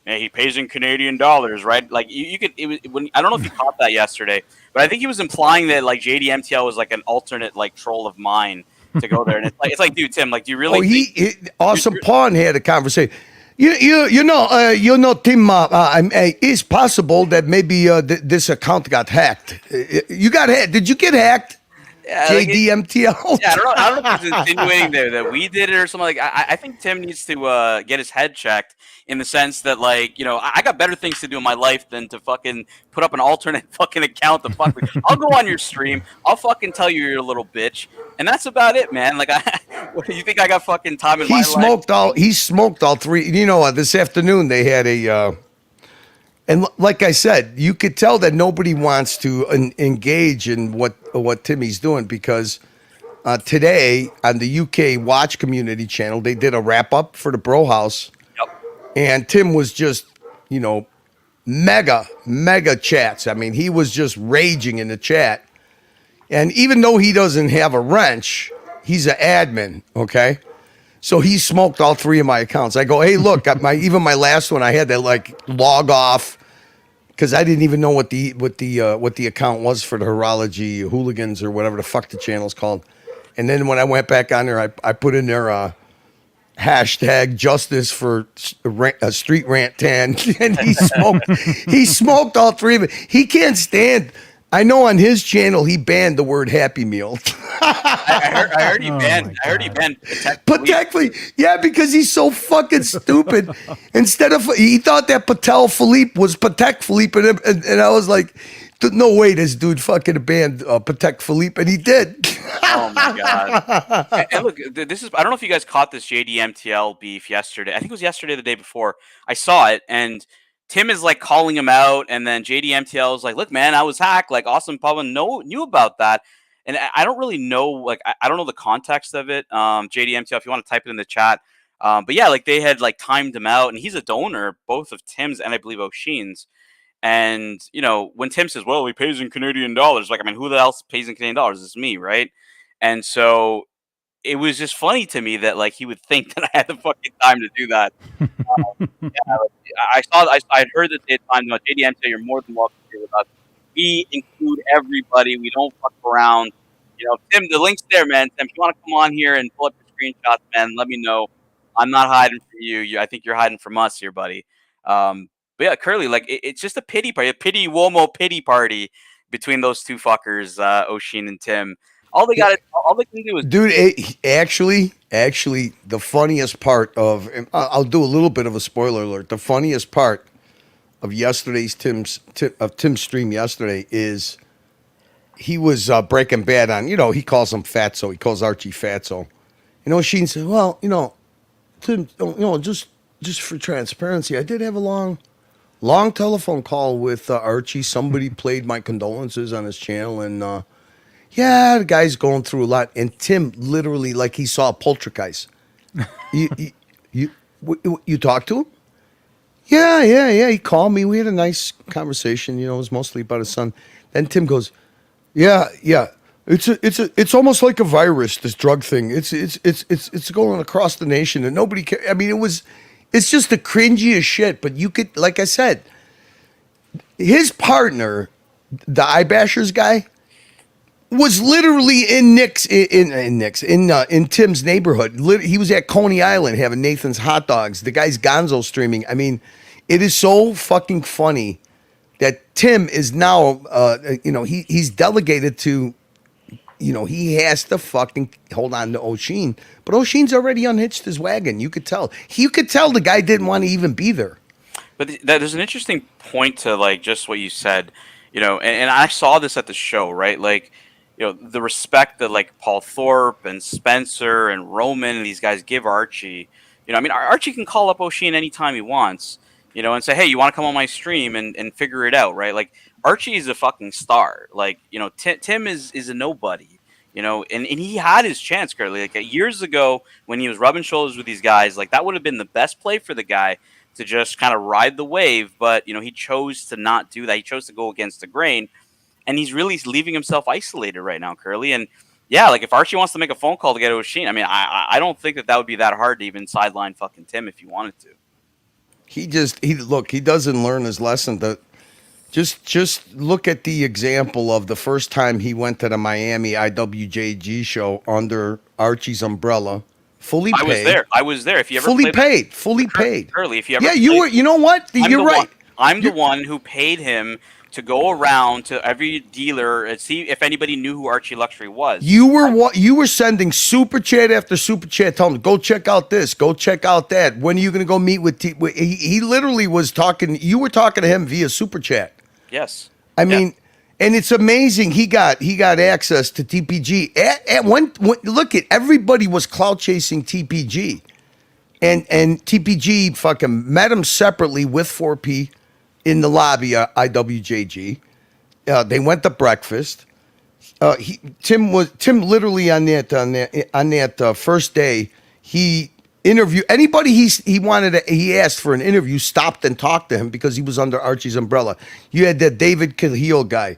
he pays in Canadian dollars, right? Like you could. I don't know if you caught that yesterday, but I think he was implying that like JD MTL was like an alternate like troll of mine to go there, and it's like, dude, Tim, like, do you really? Awesome Pawn had a conversation. You know, Tim. It's possible that maybe this account got hacked. You got hacked. Did you get hacked? Yeah, JDMTL. Yeah, I don't know if he's insinuating that we did it or something. Like, I think Tim needs to get his head checked in the sense that, like, I got better things to do in my life than to fucking put up an alternate fucking account to fuck with. I'll go on your stream. I'll fucking tell you you're a little bitch, and that's about it, man. Like, you think I got fucking time in my life? He smoked all three. This afternoon they had a. And like I said, you could tell that nobody wants to engage in what Timmy's doing because today on the UK Watch Community Channel, they did a wrap-up for the Bro House. Yep. And Tim was just, mega chats. I mean, he was just raging in the chat. And even though he doesn't have a wrench, he's an admin, okay? So he smoked all three of my accounts. I go, hey, look, even my last one, I had to log off because I didn't even know what the account was for the Horology Hooligans or whatever the fuck the channel's called. And then when I went back on there, I put in there, hashtag justice for street rant 10. And he smoked all three of it. He can't stand. I know on his channel he banned the word Happy Meal. I heard he banned. I heard he banned Patek Philippe. Yeah, because he's so fucking stupid. Instead of he thought that Patel Philippe was Patek Philippe, and I was like, no way, this dude fucking banned Patek Philippe, and he did. Oh my god! And look, this is—I don't know if you guys caught this JDMTL beef yesterday. I think it was yesterday, or the day before. I saw it, and Tim is like calling him out, and then JDMTL is like, "Look, man, I was hacked. Like, Austin Publin knew about that." And I don't really know, like, I don't know the context of it. JDMTL, if you want to type it in the chat. But yeah, like they had like timed him out, and he's a donor, both of Tim's and I believe O'Sheen's. And you know, when Tim says, "Well, he pays in Canadian dollars," like, I mean, who the else pays in Canadian dollars? It's me, right? And so it was just funny to me that like he would think that I had the fucking time to do that. I heard that they had timed him out. JDMTL, you're more than welcome here with us. We include everybody. We don't fuck around. You know, Tim, the link's there, man. Tim, if you want to come on here and pull up your screenshots, man, let me know. I'm not hiding from you. I think you're hiding from us here, buddy. But yeah, Curly, like it's just a pity party, a pity Womo pity party between those two fuckers, O'Sheen and Tim. All they can do is, dude. Actually, the funniest part of I'll do a little bit of a spoiler alert. The funniest part of yesterday's Tim's stream yesterday is he was Breaking Bad on, he calls him Fatso. He calls Archie Fatso. Sheen said, well, Tim, just for transparency, I did have a long telephone call with Archie. Somebody played my condolences on his channel, and yeah, the guy's going through a lot. And Tim literally, like he saw a poltergeist. You talked to him? Yeah. He called me. We had a nice conversation. It was mostly about his son. Then Tim goes, yeah. It's almost like a virus. This drug thing. It's going across the nation, and nobody cares. I mean, it's just the cringiest shit. But you could, like I said, his partner, the Eyebashers guy, was literally in Tim's neighborhood. He was at Coney Island having Nathan's hot dogs. The guy's Gonzo streaming. I mean, it is so fucking funny that Tim is now, he's delegated to, he has to fucking hold on to O'Sheen. But O'Sheen's already unhitched his wagon. You could tell. You could tell the guy didn't want to even be there. But there's an interesting point to like just what you said, and I saw this at the show, right? Like, the respect that like Paul Thorpe and Spencer and Roman and these guys give Archie. I mean, Archie can call up O'Sheen anytime he wants, and say, hey, you want to come on my stream and figure it out, right? Like, Archie is a fucking star. Like, Tim is a nobody, and he had his chance, Curly. Like, years ago when he was rubbing shoulders with these guys, like, that would have been the best play for the guy to just kind of ride the wave. But, he chose to not do that. He chose to go against the grain. And he's really leaving himself isolated right now, Curly. And yeah, like if Archie wants to make a phone call to get O'Sheen, I mean, I don't think that would be that hard to even sideline fucking Tim if he wanted to. He doesn't learn his lesson. Just look at the example of the first time he went to the Miami IWJG show under Archie's umbrella, fully paid. I was there. If you ever fully paid. Curly, if you ever yeah, you were. You know what? You're right. I'm the one who paid him to go around to every dealer and see if anybody knew who ArchieLuxury was. You were sending super chat after super chat, telling him, go check out this, go check out that. When are you going to go meet with he literally was talking. You were talking to him via super chat. Yes. I mean, and it's amazing. He got access to TPG. At one look at everybody was clout chasing TPG, and TPG fucking met him separately with 4P. In the lobby at IWJG. They went to breakfast. Tim literally on that first day, he interviewed anybody he asked for an interview, stopped and talked to him because he was under Archie's umbrella. You had that David Cahill guy.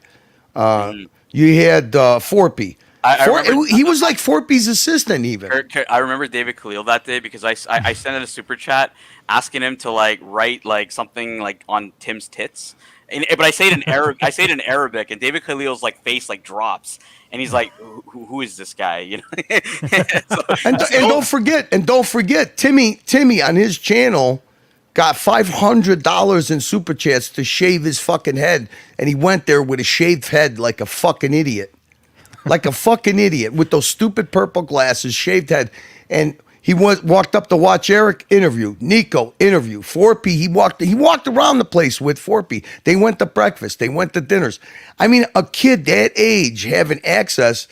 You had 4P. He was like 4P's assistant even. I remember David Khalil that day because I sent in a super chat asking him to like write like something like on Tim's tits, but I say it in Arabic. And David Khalil's like face like drops, and he's like, who is this guy? You know. And don't forget, Timmy on his channel got $500 in super chats to shave his fucking head, and he went there with a shaved head like a fucking idiot, with those stupid purple glasses, shaved head, and he walked up to Watch Eric interview, Nico interview, 4P. He walked around the place with 4P. They went to breakfast, they went to dinners. I mean, a kid that age having access.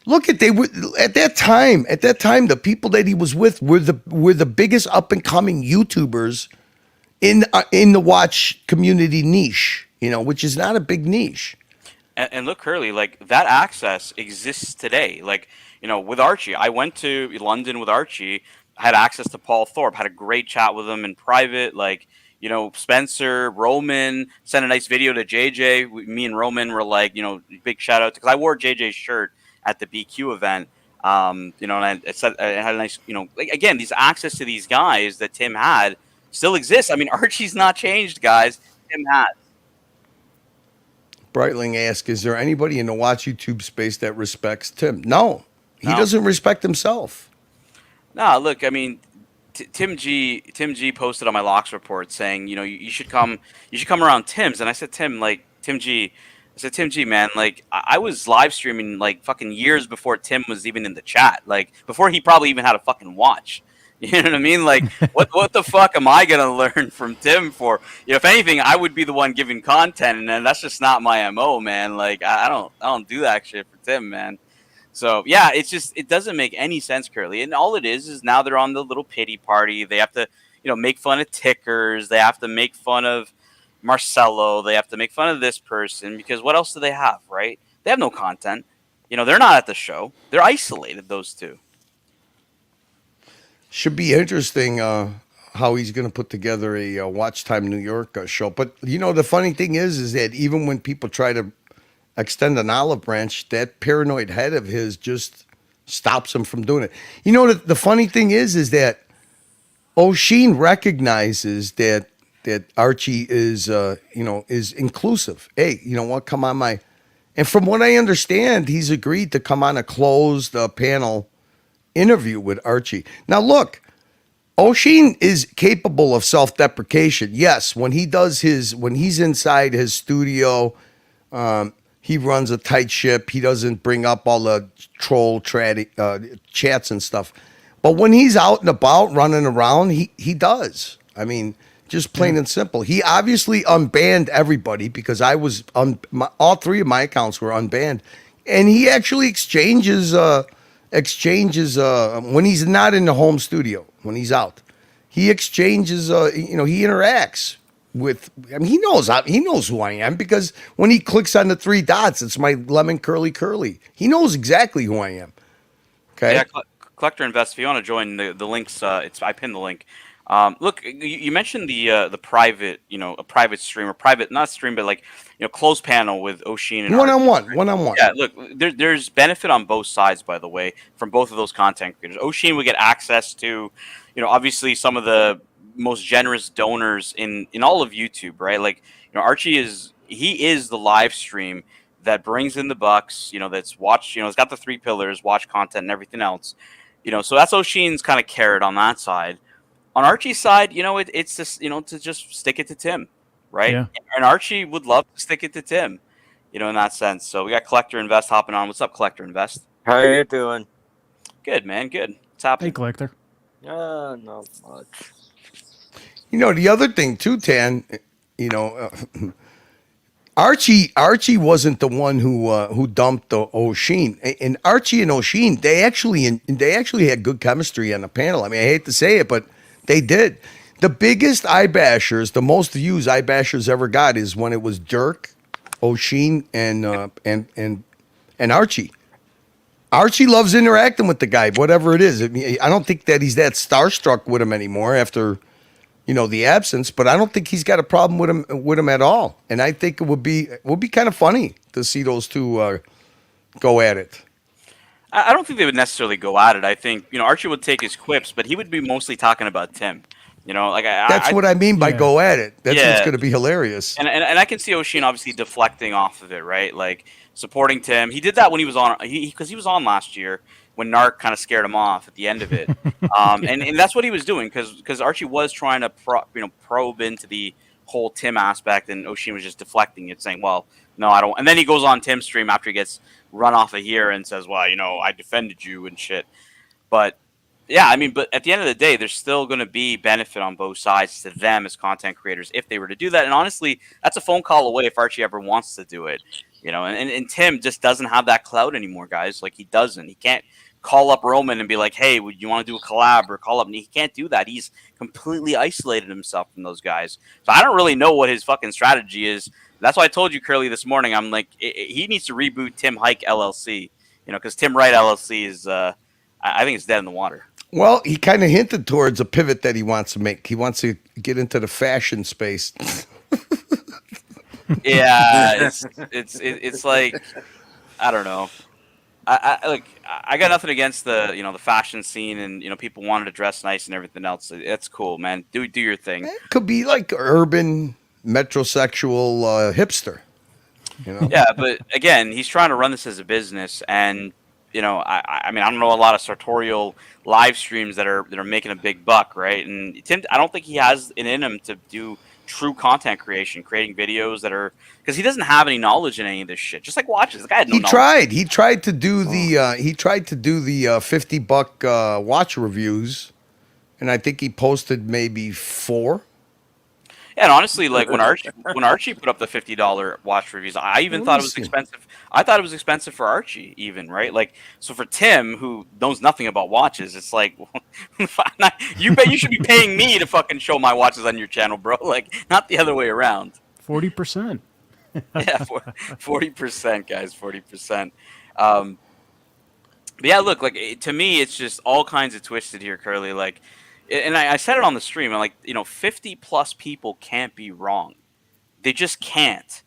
Look at at that time. The people that he was with were the biggest up and coming YouTubers in the watch community niche. You know, which is not a big niche. And look, Curly, like that access exists today. Like, you know, with Archie, I went to London with Archie. I had access to Paul Thorpe. Had a great chat with him in private. Like, you know, Spencer, Roman sent a nice video to JJ. Me and Roman were like, you know, big shout out because I wore JJ's shirt at the BQ event, you know, and I had a nice, you know, like, again, these access to these guys that Tim had still exists. I mean, Archie's not changed, guys. Tim has. Breitling asks, is there anybody in the Watch YouTube space that respects Tim? No, he doesn't respect himself. No, look, I mean, Tim G posted on my locks report saying, you know, you should come around Tim's, and I said, Tim G, man, like I was live streaming like fucking years before Tim was even in the chat, like before he probably even had a fucking watch. You know what I mean? Like, what the fuck am I gonna learn from Tim for? You know, if anything, I would be the one giving content, and then that's just not my MO, man. Like, I don't do that shit for Tim, man. So yeah, it doesn't make any sense, Curly. And all it is now they're on the little pity party. They have to, you know, make fun of tickers. They have to make fun of Marcelo. They have to make fun of this person because what else do they have, right? They have no content. You know, they're not at the show. They're isolated, those two. Should be interesting how he's going to put together a Watch Time New York show. But, you know, the funny thing is that even when people try to extend an olive branch, that paranoid head of his just stops him from doing it. You know, the funny thing is that O'Sheen recognizes that Archie is, is inclusive. Hey, you know what? Come on, and from what I understand, he's agreed to come on a closed panel interview with Archie. Now, look, O'Sheen is capable of self-deprecation. Yes, when he's inside his studio, he runs a tight ship. He doesn't bring up all the troll chats and stuff. But when he's out and about running around, he does. I mean, just plain and simple. He obviously unbanned everybody because all three of my accounts were unbanned. And he actually exchanges when he's not in the home studio, when he's out. He exchanges, he interacts with, I mean, he knows who I am because when he clicks on the three dots, it's my lemon curly. He knows exactly who I am. Okay. Yeah, Collector Invest, if you want to join the links, I pinned the link. Look, you mentioned the private, a private stream or private, not stream, but like, closed panel with O'Sheen and one-on-one. Yeah, look, there's benefit on both sides, by the way, from both of those content creators. O'Sheen would get access to, obviously some of the most generous donors in all of YouTube, right? Like, Archie is the live stream that brings in the bucks, that's watch, it's got the three pillars, watch content and everything else, so that's O'Sheen's kind of carrot on that side. On Archie's side, it's just, to just stick it to Tim, right? Yeah. And Archie would love to stick it to Tim, in that sense. So we got Collector Invest hopping on. What's up, Collector Invest? How you doing? Good, man. Good. What's happening? Hey, Collector. Not much. The other thing too, Tan, Archie wasn't the one who dumped O'Sheen. And Archie and O'Sheen, they actually had good chemistry on the panel. I mean, I hate to say it, but they did. The biggest eye bashers, the most views eye bashers ever got is when it was Dirk, O'Sheen, and Archie. Archie loves interacting with the guy, whatever it is. I mean, I don't think that he's that starstruck with him anymore after, the absence. But I don't think he's got a problem with him at all. And I think it would be kind of funny to see those two go at it. I don't think they would necessarily go at it. I think Archie would take his quips, but he would be mostly talking about Tim. That's what I mean by go at it. That's what's going to be hilarious. And I can see O'Sheen obviously deflecting off of it, right? Like supporting Tim. He did that when he was on, because he was on last year when Narc kind of scared him off at the end of it. And that's what he was doing, because Archie was trying to probe into the whole Tim aspect, and Oshin was just deflecting it, saying, well, no, I don't. And then he goes on Tim's stream after he gets run off of here and says, well, I defended you and shit. But yeah, I mean, but at the end of the day, there's still going to be benefit on both sides to them as content creators if they were to do that. And honestly, that's a phone call away if Archie ever wants to do it, and Tim just doesn't have that clout anymore, guys. Like, he doesn't. He can't call up Roman and be like, hey, would you want to do a collab, or call up? And he can't do that. He's completely isolated himself from those guys. So I don't really know what his fucking strategy is. That's why I told you, Curly, this morning. I'm like, he needs to reboot Tim Hike LLC, because Tim Wright LLC is, I think it's dead in the water. Well, he kind of hinted towards a pivot that he wants to make. He wants to get into the fashion space. Yeah, it's like, I don't know. I got nothing against the fashion scene, and people wanted to dress nice and everything else. It's cool, man. Do your thing. It could be like urban metrosexual hipster. Yeah, but again, he's trying to run this as a business, and I mean, I don't know a lot of sartorial live streams that are making a big buck, right? And Tim, I don't think he has it in him to do true content creation, creating videos that are, because he doesn't have any knowledge in any of this shit. Just like watches, the guy had no knowledge. He tried to do the $50 watch reviews, and I think he posted maybe 4. Yeah, and honestly, like when Archie put up the $50 watch reviews, I even thought it was expensive. I thought it was expensive for Archie, even, right? Like, so for Tim, who knows nothing about watches, it's like, you should be paying me to fucking show my watches on your channel, bro. Like, not the other way around. 40%. Yeah, 40%, guys, 40%. But yeah, look, like, to me, it's just all kinds of twisted here, Curly. Like, and I said it on the stream. I'm like, 50 plus people can't be wrong. They just can't,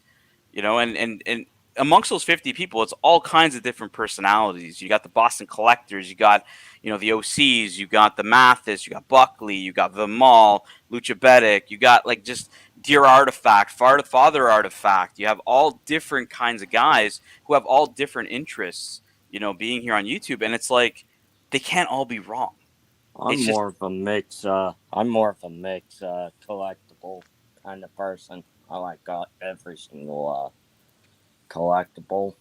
and amongst those 50 people, it's all kinds of different personalities. You got the Boston Collectors, you got, the OCs, you got the Mathis, you got Buckley, you got the Mall, Lucha Bedic, you got like just Dear Artifact, Father Artifact. You have all different kinds of guys who have all different interests, being here on YouTube. And it's like, they can't all be wrong. I'm more of a mix collectible kind of person. I like every single collectible.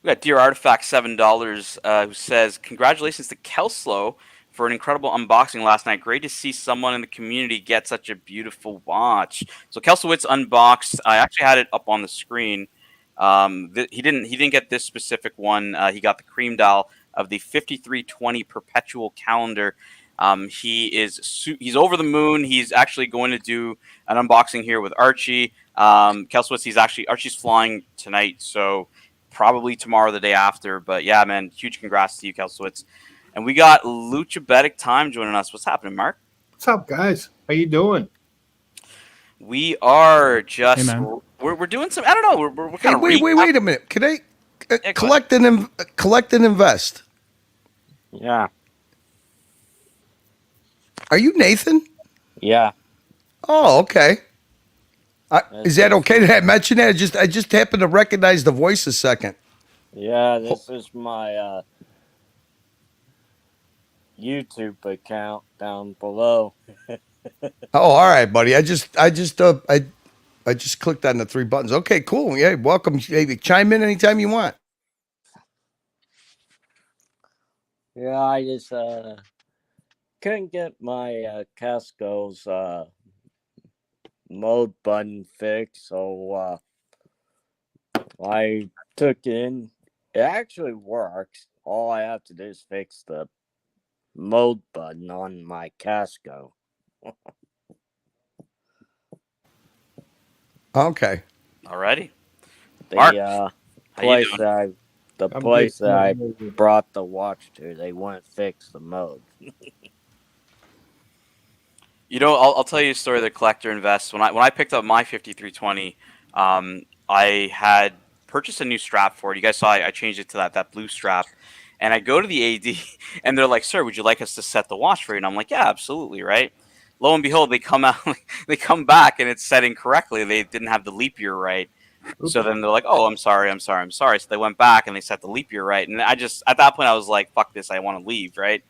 We got Dear Artifact $7 who says, congratulations to Kelslow for an incredible unboxing last night. Great to see someone in the community get such a beautiful watch. So Kelslowitz unboxed. I actually had it up on the screen. He didn't get this specific one. He got the cream dial of the 5320 perpetual calendar. He's over the moon. He's actually going to do an unboxing here with Archie. Kelsowitz, Archie's flying tonight, so probably tomorrow or the day after. But yeah, man, huge congrats to you, Kelsowitz. And we got Lucha Bedic Time joining us. What's happening, Mark? What's up, guys? How you doing? We are just we're doing some. I don't know. We're kind of wait a minute. Can I collect and invest? Yeah. Are you Nathan? Yeah. Oh, okay. Is that okay? Did I mention that? I just happened to recognize the voice a second. Yeah, this is my YouTube account down below. Oh, all right, buddy. I just clicked on the 3 buttons. Okay, cool. Yeah, welcome. Hey, chime in anytime you want. Yeah, I just couldn't get my Casco's mode button fixed, so I took it in. It actually works. All I have to do is fix the mode button on my Casco. Okay. Alrighty. The place that I brought the watch to, they wouldn't fix the mode. I'll tell you a story of the collector invest. When I picked up my 5320, I had purchased a new strap for it. You guys saw I changed it to that blue strap. And I go to the AD, and they're like, "Sir, would you like us to set the watch for you?" And I'm like, "Yeah, absolutely, right?" Lo and behold, they come back, and it's set incorrectly. They didn't have the leap year right. So then they're like, "Oh, I'm sorry." So they went back and they set the leap year right. And I just at that point I was like, "Fuck this! I want to leave." Right.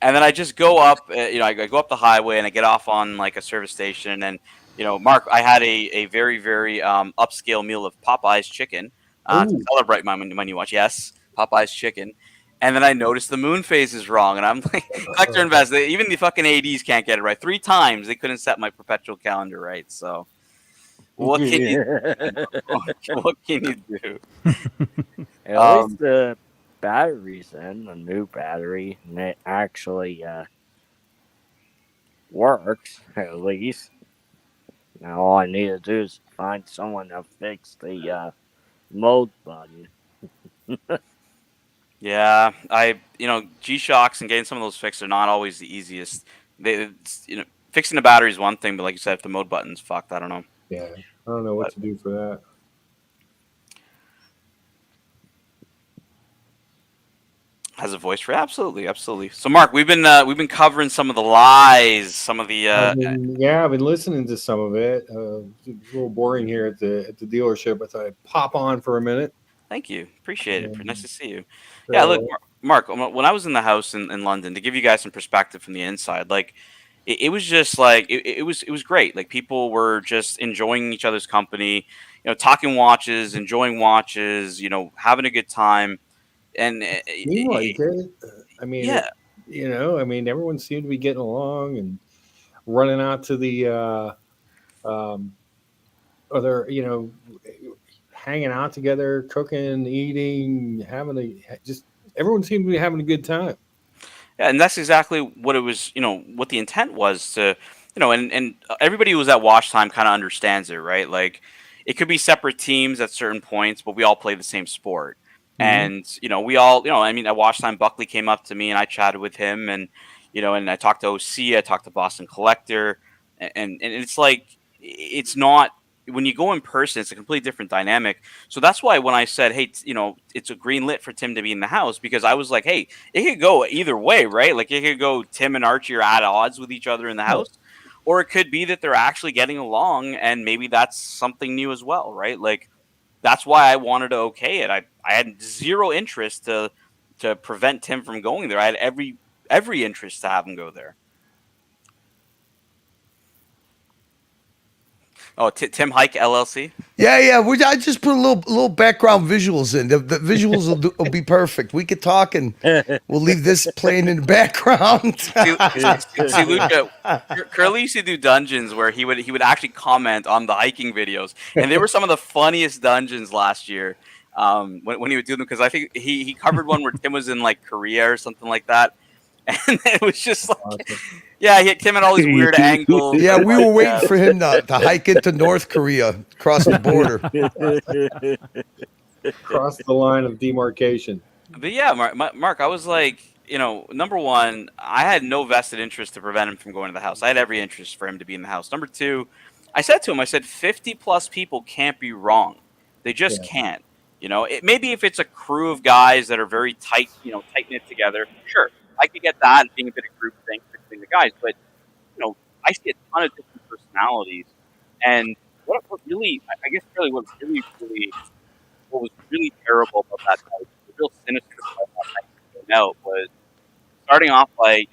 And then I just go up, I go up the highway and I get off on like a service station. And Mark, I had a very very upscale meal of Popeye's chicken to celebrate my new watch. Yes, Popeye's chicken. And then I noticed the moon phase is wrong, and I'm like, collector invest. Even the fucking ADs can't get it right. 3 times they couldn't set my perpetual calendar right. So what can what can you do? At least the battery's in, a new battery, and it actually works, at least. Now all I need to do is find someone to fix the mode button. Yeah, G-Shocks and getting some of those fixed are not always the easiest. Fixing the battery is one thing, but like you said, if the mode button's fucked, I don't know. Yeah, I don't know what to do for that. Has a voice for absolutely. So, Mark, we've been covering some of the lies, some of the. I've been listening to some of it. It's a little boring here at the dealership. I thought I'd pop on for a minute. Thank you, appreciate it. Nice to see you. Yeah, look, Mark. When I was in the house in London, to give you guys some perspective from the inside, like it was just like it was great. Like people were just enjoying each other's company, talking watches, enjoying watches, having a good time. And I mean, everyone seemed to be getting along and running out to the other, hanging out together, cooking, eating, everyone seemed to be having a good time. Yeah, and that's exactly what it was. What the intent was to, and everybody who was at Wash Time kind of understands it, right? Like, it could be separate teams at certain points, but we all play the same sport. And we all, at Wash Time, Buckley came up to me and I chatted with him, and and I talked to OC, I talked to Boston Collector, and it's like it's not when you go in person, it's a completely different dynamic. So that's why when I said, hey, it's a green lit for Tim to be in the house, because I was like, hey, it could go either way, right? Like it could go Tim and Archie are at odds with each other in the house, or it could be that they're actually getting along, and maybe that's something new as well, right? Like. That's why I wanted to okay it. I had zero interest to prevent Tim from going there. I had every interest to have him go there. Oh, Tim Hike LLC. Yeah. I just put a little background visuals in. The visuals will be perfect. We could talk and we'll leave this playing in the background. See, Luca, Curly used to do dungeons where he would actually comment on the hiking videos, and they were some of the funniest dungeons last year. When he would do them, because I think he covered one where Tim was in like Korea or something like that. And it was just like, Tim had all these weird angles. Yeah, we were waiting for him to hike into North Korea, across the border. Cross the line of demarcation. But yeah, Mark, I was like, number one, I had no vested interest to prevent him from going to the house. I had every interest for him to be in the house. Number two, I said to him, 50 plus people can't be wrong. They just can't. Maybe if it's a crew of guys that are very tight, tight knit together, sure. I could get that and being a bit of group thing between the guys, but I see a ton of different personalities, and what really, I guess, really, what was really terrible about that night, the real sinister part of that night out was starting off by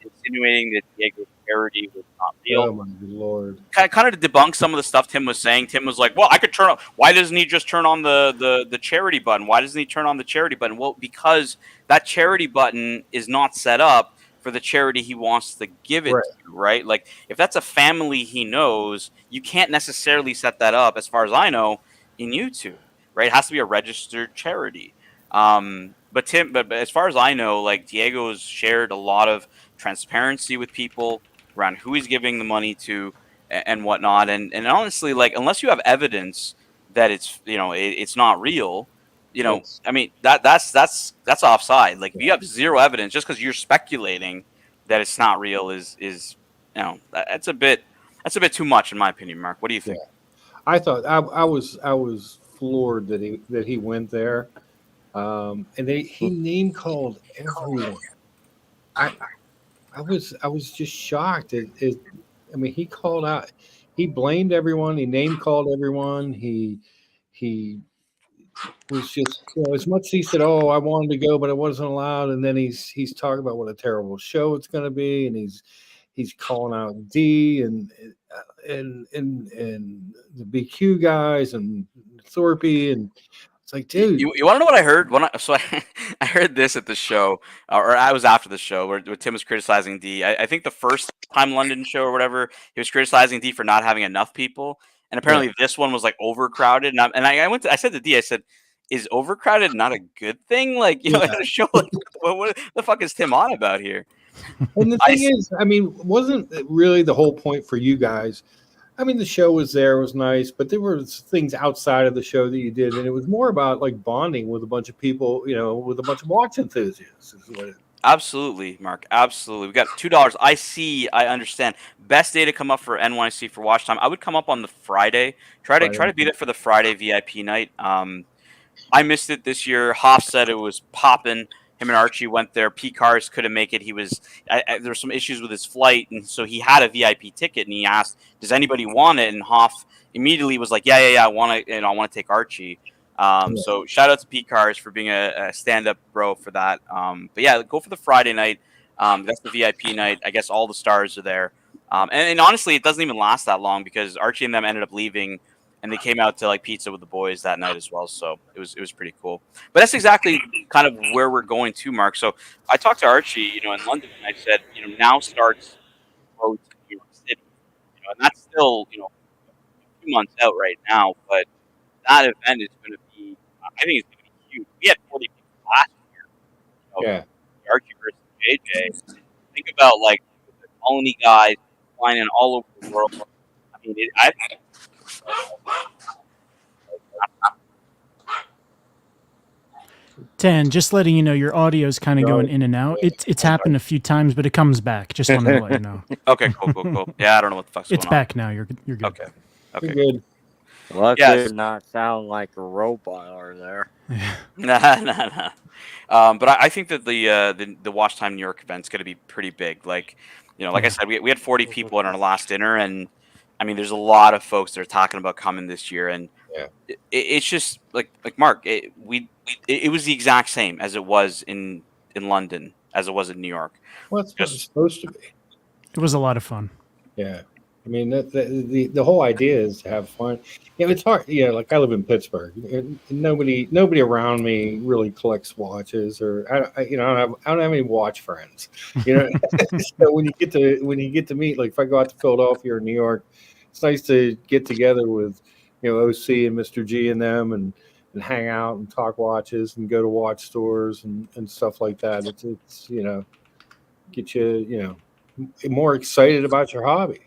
insinuating that Diego's charity was not real. Oh my lord! Kind of to debunk some of the stuff Tim was saying. Tim was like, "Well, I could turn on. Why doesn't he just turn on the charity button? Why doesn't he turn on the charity button?" Well, because that charity button is not set up for the charity he wants to give it to, right? Like, if that's a family he knows, you can't necessarily set that up, as far as I know, in YouTube, right? It has to be a registered charity. But as far as I know, like, Diego's shared a lot of transparency with people around who he's giving the money to and whatnot. And honestly, like, unless you have evidence that it's it's not real, I mean, that's offside. Like, if you have zero evidence, just because you're speculating that it's not real is that's a bit too much, in my opinion. Mark, what do you think? I thought I was floored that he went there, and he name called everyone. I was just shocked. I mean, he called out, he blamed everyone, he name called everyone, he he was just, as much as he said, "Oh, I wanted to go, but I wasn't allowed," and then he's talking about what a terrible show it's going to be, and he's calling out D and the BQ guys and Thorpe, and it's like, dude, you want to know what I heard? I heard this at the show, or I was after the show where Tim was criticizing D. I think the first time London show or whatever, he was criticizing D for not having enough people, and apparently this one was like overcrowded. And I said to D, I said, "Is overcrowded not a good thing? Like, in a show, like, what the fuck is Tim on about here?" And the thing is, I mean, wasn't it really the whole point for you guys? I mean, the show was there, it was nice, but there were things outside of the show that you did, and it was more about like bonding with a bunch of people, with a bunch of watch enthusiasts. Is what Absolutely, Mark. Absolutely. We got $2. I understand. Best day to come up for NYC for watch time. I would come up on the Friday. Try to be there for the Friday VIP night. I missed it this year. Hoff said it was popping. Him and Archie went there. P. Cars couldn't make it. There were some issues with his flight, and so he had a VIP ticket. And he asked, "Does anybody want it?" And Hoff immediately was like, "Yeah, I want to. I want to take Archie." So shout out to P. Cars for being a stand-up bro for that. But yeah, go for the Friday night. That's the VIP night. I guess all the stars are there. And honestly, it doesn't even last that long because Archie and them ended up leaving. And they came out to like pizza with the boys that night as well, so it was pretty cool. But that's exactly kind of where we're going to, Mark. So I talked to Archie, in London, and I said, now starts the road to New York City, and that's still, a few months out right now. But that event is going to be, I think it's going to be huge. We had 40 people last year. Archie versus JJ. Think about like the Colony guys flying in all over the world. I mean, Tan, just letting you know, your audio is kind of going in and out. It's happened a few times, but it comes back. Just wanted to let you know. Okay, cool. Yeah, I don't know what the fuck's going on. It's back now. You're good. Okay. You're good. Well, that did not sound like a robot over there. Nah. But I think that the Watch Time New York event's going to be pretty big. Like, like I said, we had 40 people at our last dinner, and I mean, there's a lot of folks that are talking about coming this year, and it's just like Mark. It was the exact same as it was in London as it was in New York. Well, that's what it's supposed to be. It was a lot of fun. Yeah, I mean, the whole idea is to have fun. It's hard. Like I live in Pittsburgh. Nobody around me really collects watches, or I don't have any watch friends. So when you get to meet, like if I go out to Philadelphia or New York, it's nice to get together with OC and Mr. G and them and hang out and talk watches and go to watch stores and stuff like that. It's get you more excited about your hobby.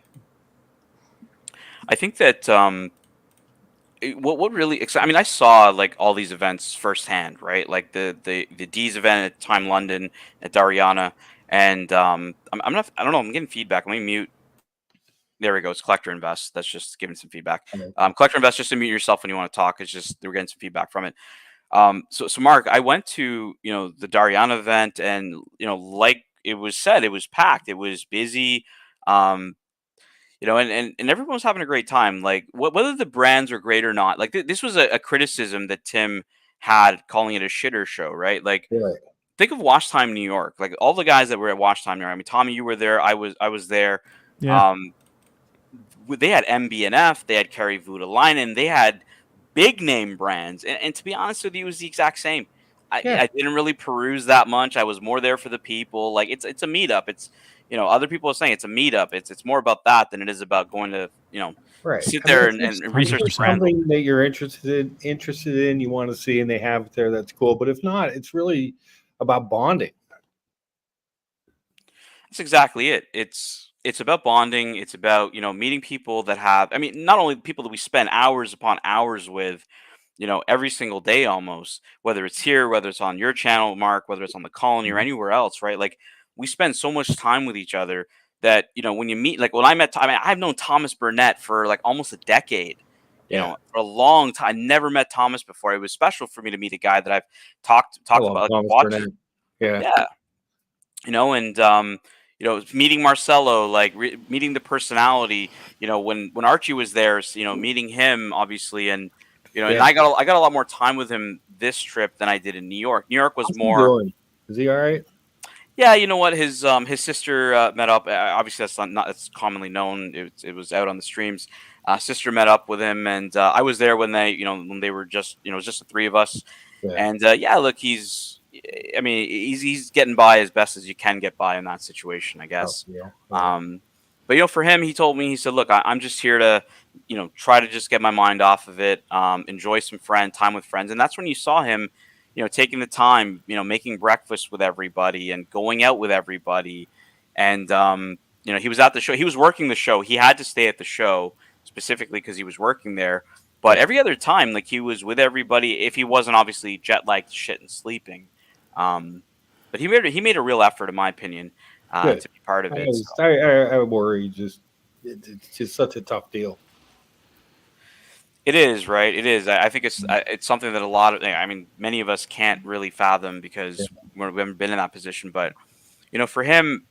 I think that what really excites. I mean, I saw like all these events firsthand, right? Like the D's event at Time London at Dariana, and I'm not. I don't know. I'm getting feedback. Let me mute. There we go. It's Collector Invest. That's just giving some feedback. Collector Invest, just to mute yourself when you want to talk. It's just we're getting some feedback from it. So Mark, I went to the Dariana event, and like it was said, it was packed. It was busy. And everyone was having a great time. Like whether the brands are great or not. Like this was a criticism that Tim had, calling it a shitter show, right? Like think of Watch Time New York. Like all the guys that were at Watch Time New York. I mean, Tommy, you were there. I was there. Yeah. They had MB&F, they had Kerry Voutilainen, they had big name brands, and to be honest with you, it was the exact same. I didn't really peruse that much. I was more there for the people. Like it's a meetup. It's other people are saying it's a meetup. It's more about that than it is about going to sit there and research the brand. Something that you're interested in, you want to see, and they have it there. That's cool. But if not, it's really about bonding. That's exactly it. It's about bonding. It's about, meeting people that have, I mean, not only people that we spend hours upon hours with, every single day almost, whether it's here, whether it's on your channel, Mark, whether it's on the Colony or anywhere else, right? Like we spend so much time with each other that, when you meet, like when I've known Thomas Burnett for like almost a decade, for a long time. I never met Thomas before. It was special for me to meet a guy that I've talked about. Like, watching. Yeah. Meeting Marcelo, like meeting the personality, when Archie was there, meeting him obviously, and You know, and I got a lot more time with him this trip than I did in New York. New York was How's he more. doing? Is he all right? Yeah, you know what? His sister met up. Obviously, that's not it's commonly known. It was out on the streams. Sister met up with him, and I was there when they were just it was just the three of us. Yeah. And yeah, look, he's getting by as best as you can get by in that situation, I guess. Oh, yeah. But for him, he told me, he said, "Look, I'm just here to try to just get my mind off of it, enjoy some time with friends," and that's when you saw him. Taking the time, making breakfast with everybody and going out with everybody. And, he was at the show. He was working the show. He had to stay at the show specifically because he was working there. But every other time, like, he was with everybody, if he wasn't obviously jet lagged shit and sleeping. But he made a real effort, in my opinion, to be part of it. I worry. It's just such a tough deal. It is, right? It is. I think it's something that many of us can't really fathom because we haven't been in that position. But for him,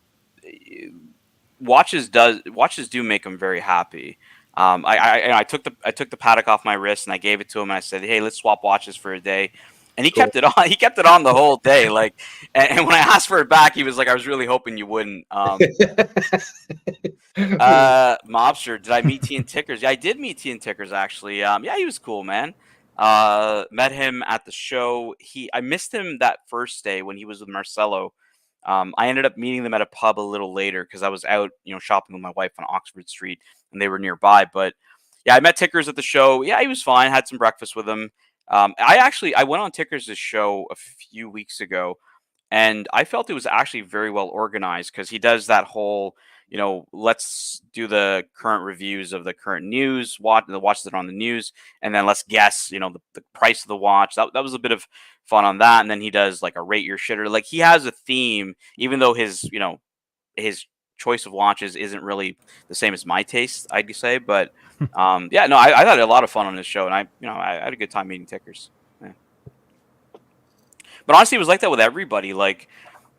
watches do make him very happy. I took the paddock off my wrist and I gave it to him and I said, "Hey, let's swap watches for a day." And he kept it on. He kept it on the whole day. Like, and when I asked for it back, he was like, "I was really hoping you wouldn't." Mobster, did I meet TINT Tickers? Yeah, I did meet TINT Tickers actually. Yeah, he was cool, man. Met him at the show. I missed him that first day when he was with Marcelo. I ended up meeting them at a pub a little later because I was out, shopping with my wife on Oxford Street and they were nearby. But yeah, I met Tickers at the show. Yeah, he was fine. Had some breakfast with him. I went on Tickers' show a few weeks ago, and I felt it was actually very well organized because he does that whole, let's do the current reviews of the current news, the watches that are on the news, and then let's guess, the price of the watch. That was a bit of fun on that. And then he does like a rate your shitter. Like, he has a theme, even though his choice of watches isn't really the same as my taste, I'd say. But yeah, no, I had a lot of fun on this show, and I had a good time meeting Tickers. Yeah. But honestly, it was like that with everybody. Like,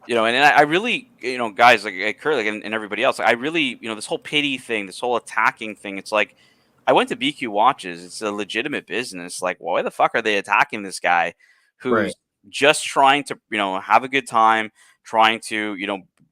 and I really, guys like Kurt, and everybody else, I really, this whole pity thing, this whole attacking thing, it's like, I went to BQ Watches. It's a legitimate business. Like, why the fuck are they attacking this guy who's just trying to, have a good time, trying to,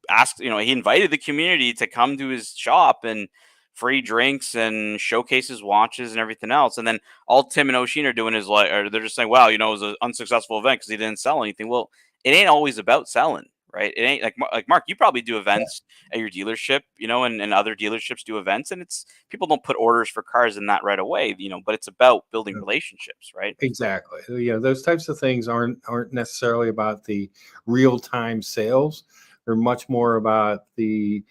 ask, he invited the community to come to his shop and free drinks and showcases watches and everything else. And then all Tim and Oshin are doing is like, or they're just saying, wow, it was an unsuccessful event because he didn't sell anything. Well, it ain't always about selling, right? It ain't like Mark, you probably do events at your dealership, and other dealerships do events, and it's people don't put orders for cars in that right away, but it's about building relationships, right? Exactly. Those types of things aren't necessarily about the real-time sales. They're much more about the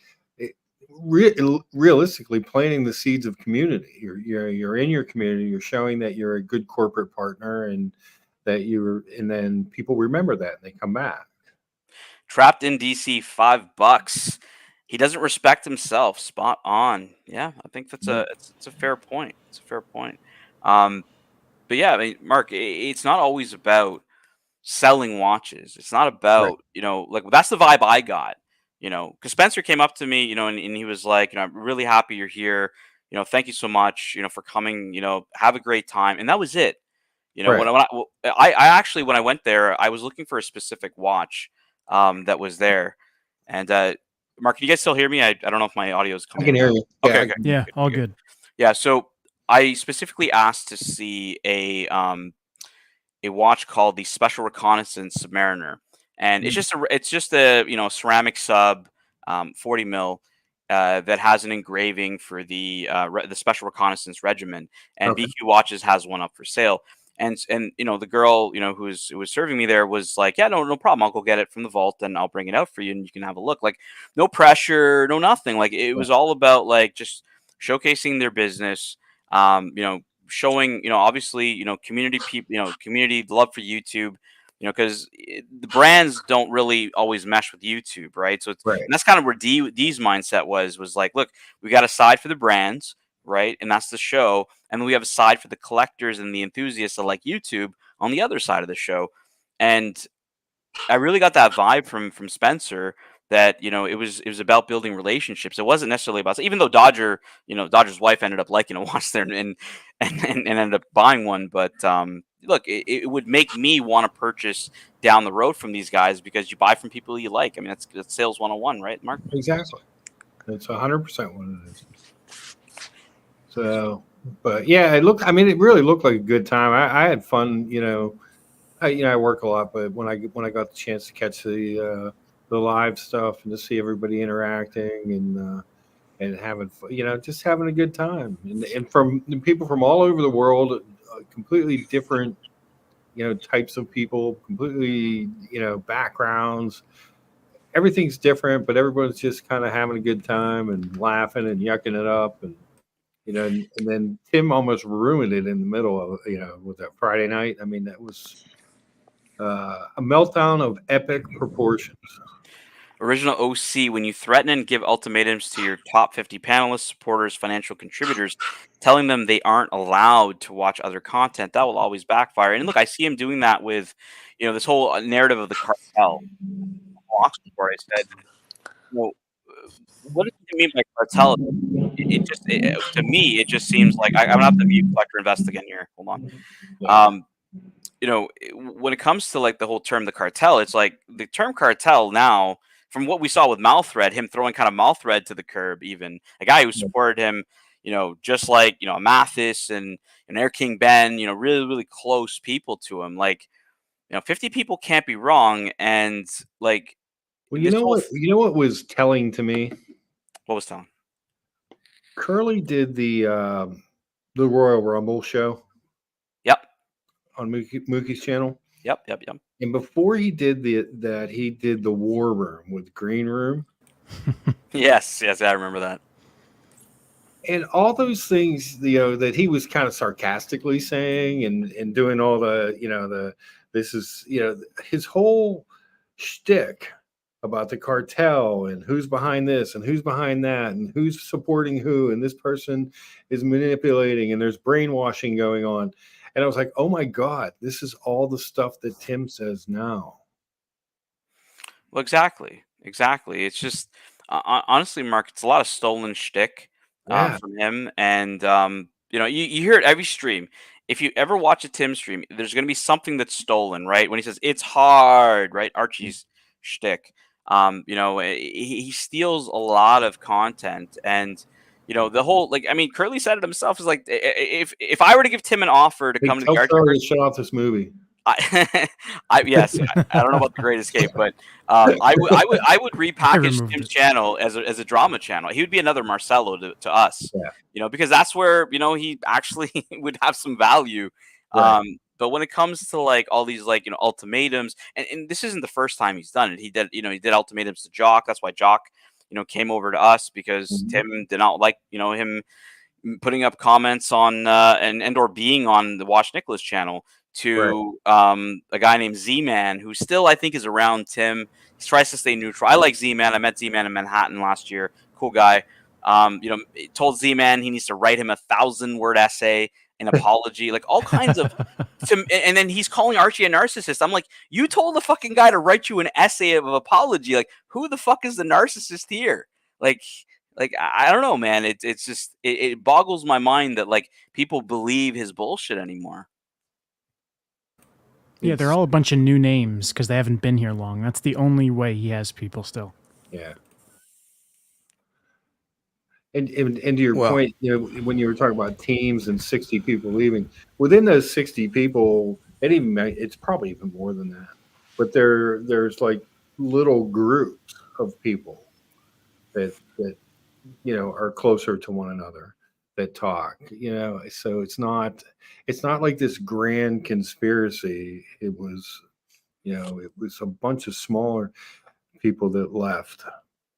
realistically planting the seeds of community. You're in your community. You're showing that you're a good corporate partner, and then people remember that and they come back. Trapped in DC, $5. He doesn't respect himself. Spot on. Yeah, I think that's it's a fair point. It's a fair point. But yeah, Mark, it's not always about selling watches. It's not about, like, that's the vibe I got, because Spencer came up to me, and he was like, I'm really happy you're here. Thank you so much, for coming, have a great time. And that was it. When I actually, when I went there, I was looking for a specific watch that was there. And Mark, can you guys still hear me? I don't know if my audio is coming. I can hear you. Okay. Yeah, all good. Yeah. So I specifically asked to see a watch called the Special Reconnaissance Submariner, and it's just a ceramic sub, 40 mil, that has an engraving for the Special Reconnaissance Regiment, and BQ Watches has one up for sale. And the girl who was serving me there was like, yeah, no problem, I'll go get it from the vault and I'll bring it out for you and you can have a look. Like, no pressure, no nothing. Like, it was all about like just showcasing their business, showing obviously community people, community love for YouTube, because the brands don't really always mesh with YouTube, right? So and that's kind of where D's mindset was like, look, we got a side for the brands, right, and that's the show, and then we have a side for the collectors and the enthusiasts that like YouTube on the other side of the show. And I really got that vibe from Spencer that it was about building relationships. It wasn't necessarily about, even though Dodger's wife ended up liking a watch there and ended up buying one. But look, it would make me want to purchase down the road from these guys because you buy from people you like. I mean, that's sales 101, right, Mark? Exactly. That's 100% what it is. So, but yeah, it really looked like a good time. I had fun. I work a lot, but when I got the chance to catch the live stuff and to see everybody interacting and having fun, just having a good time, and from people from all over the world, completely different, types of people, completely, backgrounds. Everything's different, but everyone's just kind of having a good time and laughing and yucking it up, and then Tim almost ruined it in the middle of with that Friday night. I mean, that was a meltdown of epic proportions. Original OC, when you threaten and give ultimatums to your top 50 panelists, supporters, financial contributors, telling them they aren't allowed to watch other content, that will always backfire. And look, I see him doing that with, this whole narrative of the cartel. Before I said, what does he mean by cartel? To me, it just seems like I'm gonna have to mute Collector Invest again here. Hold on. When it comes to like the whole term, the cartel, it's like the term cartel now, from what we saw with Malthread, him throwing kind of Malthread to the curb, even a guy who supported him, just like, Mathis and Air King Ben, really, really close people to him. Like, 50 people can't be wrong. And like, well, you know what was telling to me? What was telling? Curly did the Royal Rumble show. Yep. On Mookie's channel. Yep. And before he did that, he did the War Room with Green Room. Yes, I remember that. And all those things, that he was kind of sarcastically saying and doing all the, this is, his whole shtick about the cartel and who's behind this and who's behind that and who's supporting who, and this person is manipulating and there's brainwashing going on. And I was like, oh my God, this is all the stuff that Tim says now. Well, exactly. It's just, honestly, Mark, it's a lot of stolen shtick from him. And, you hear it every stream. If you ever watch a Tim stream, there's going to be something that's stolen, right? When he says, it's hard, right? Archie's shtick. He steals a lot of content, and the whole, like, I mean, Curly said it himself, is like, if I were to give Tim an offer to come to the Archieverse, shut off this movie. Yes, I don't know about the Great Escape, but I would repackage Tim's channel as a drama channel. He would be another Marcelo to us, because that's where he actually would have some value. Right. But when it comes to like all these like ultimatums, and this isn't the first time he's done it. He did ultimatums to Jock. That's why Jock came over to us, because Tim did not like him putting up comments on and or being on the Watch Nicholas channel to a guy named Z-Man, who still I think is around Tim. He tries to stay neutral. I like Z-Man. I met Z-Man in Manhattan last year. Cool guy. Told Z-Man he needs to write him a 1,000-word essay, an apology, like all kinds of. And then he's calling Archie a narcissist. I'm like, you told the fucking guy to write you an essay of apology. Like, who the fuck is the narcissist here? Like I don't know, man. It's just it boggles my mind that like people believe his bullshit anymore. Yeah, they're all a bunch of new names because they haven't been here long. That's the only way he has people still. Yeah. And to your point, when you were talking about teams and 60 people leaving, within those 60 people, it's probably even more than that. But there's like little groups of people that are closer to one another, that talk. So it's not like this grand conspiracy. It was a bunch of smaller people that left.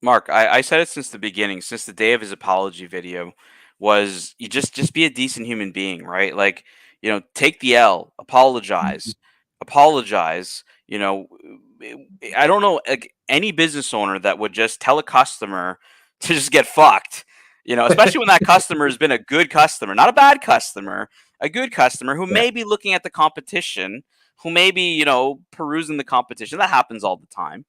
Mark, I said it since the beginning, since the day of his apology video, was you just be a decent human being, right? Like, take the L, apologize. I don't know, like any business owner that would just tell a customer to just get fucked, especially when that customer has been a good customer, not a bad customer, a good customer who may be looking at the competition, who may be, perusing the competition. That happens all the time.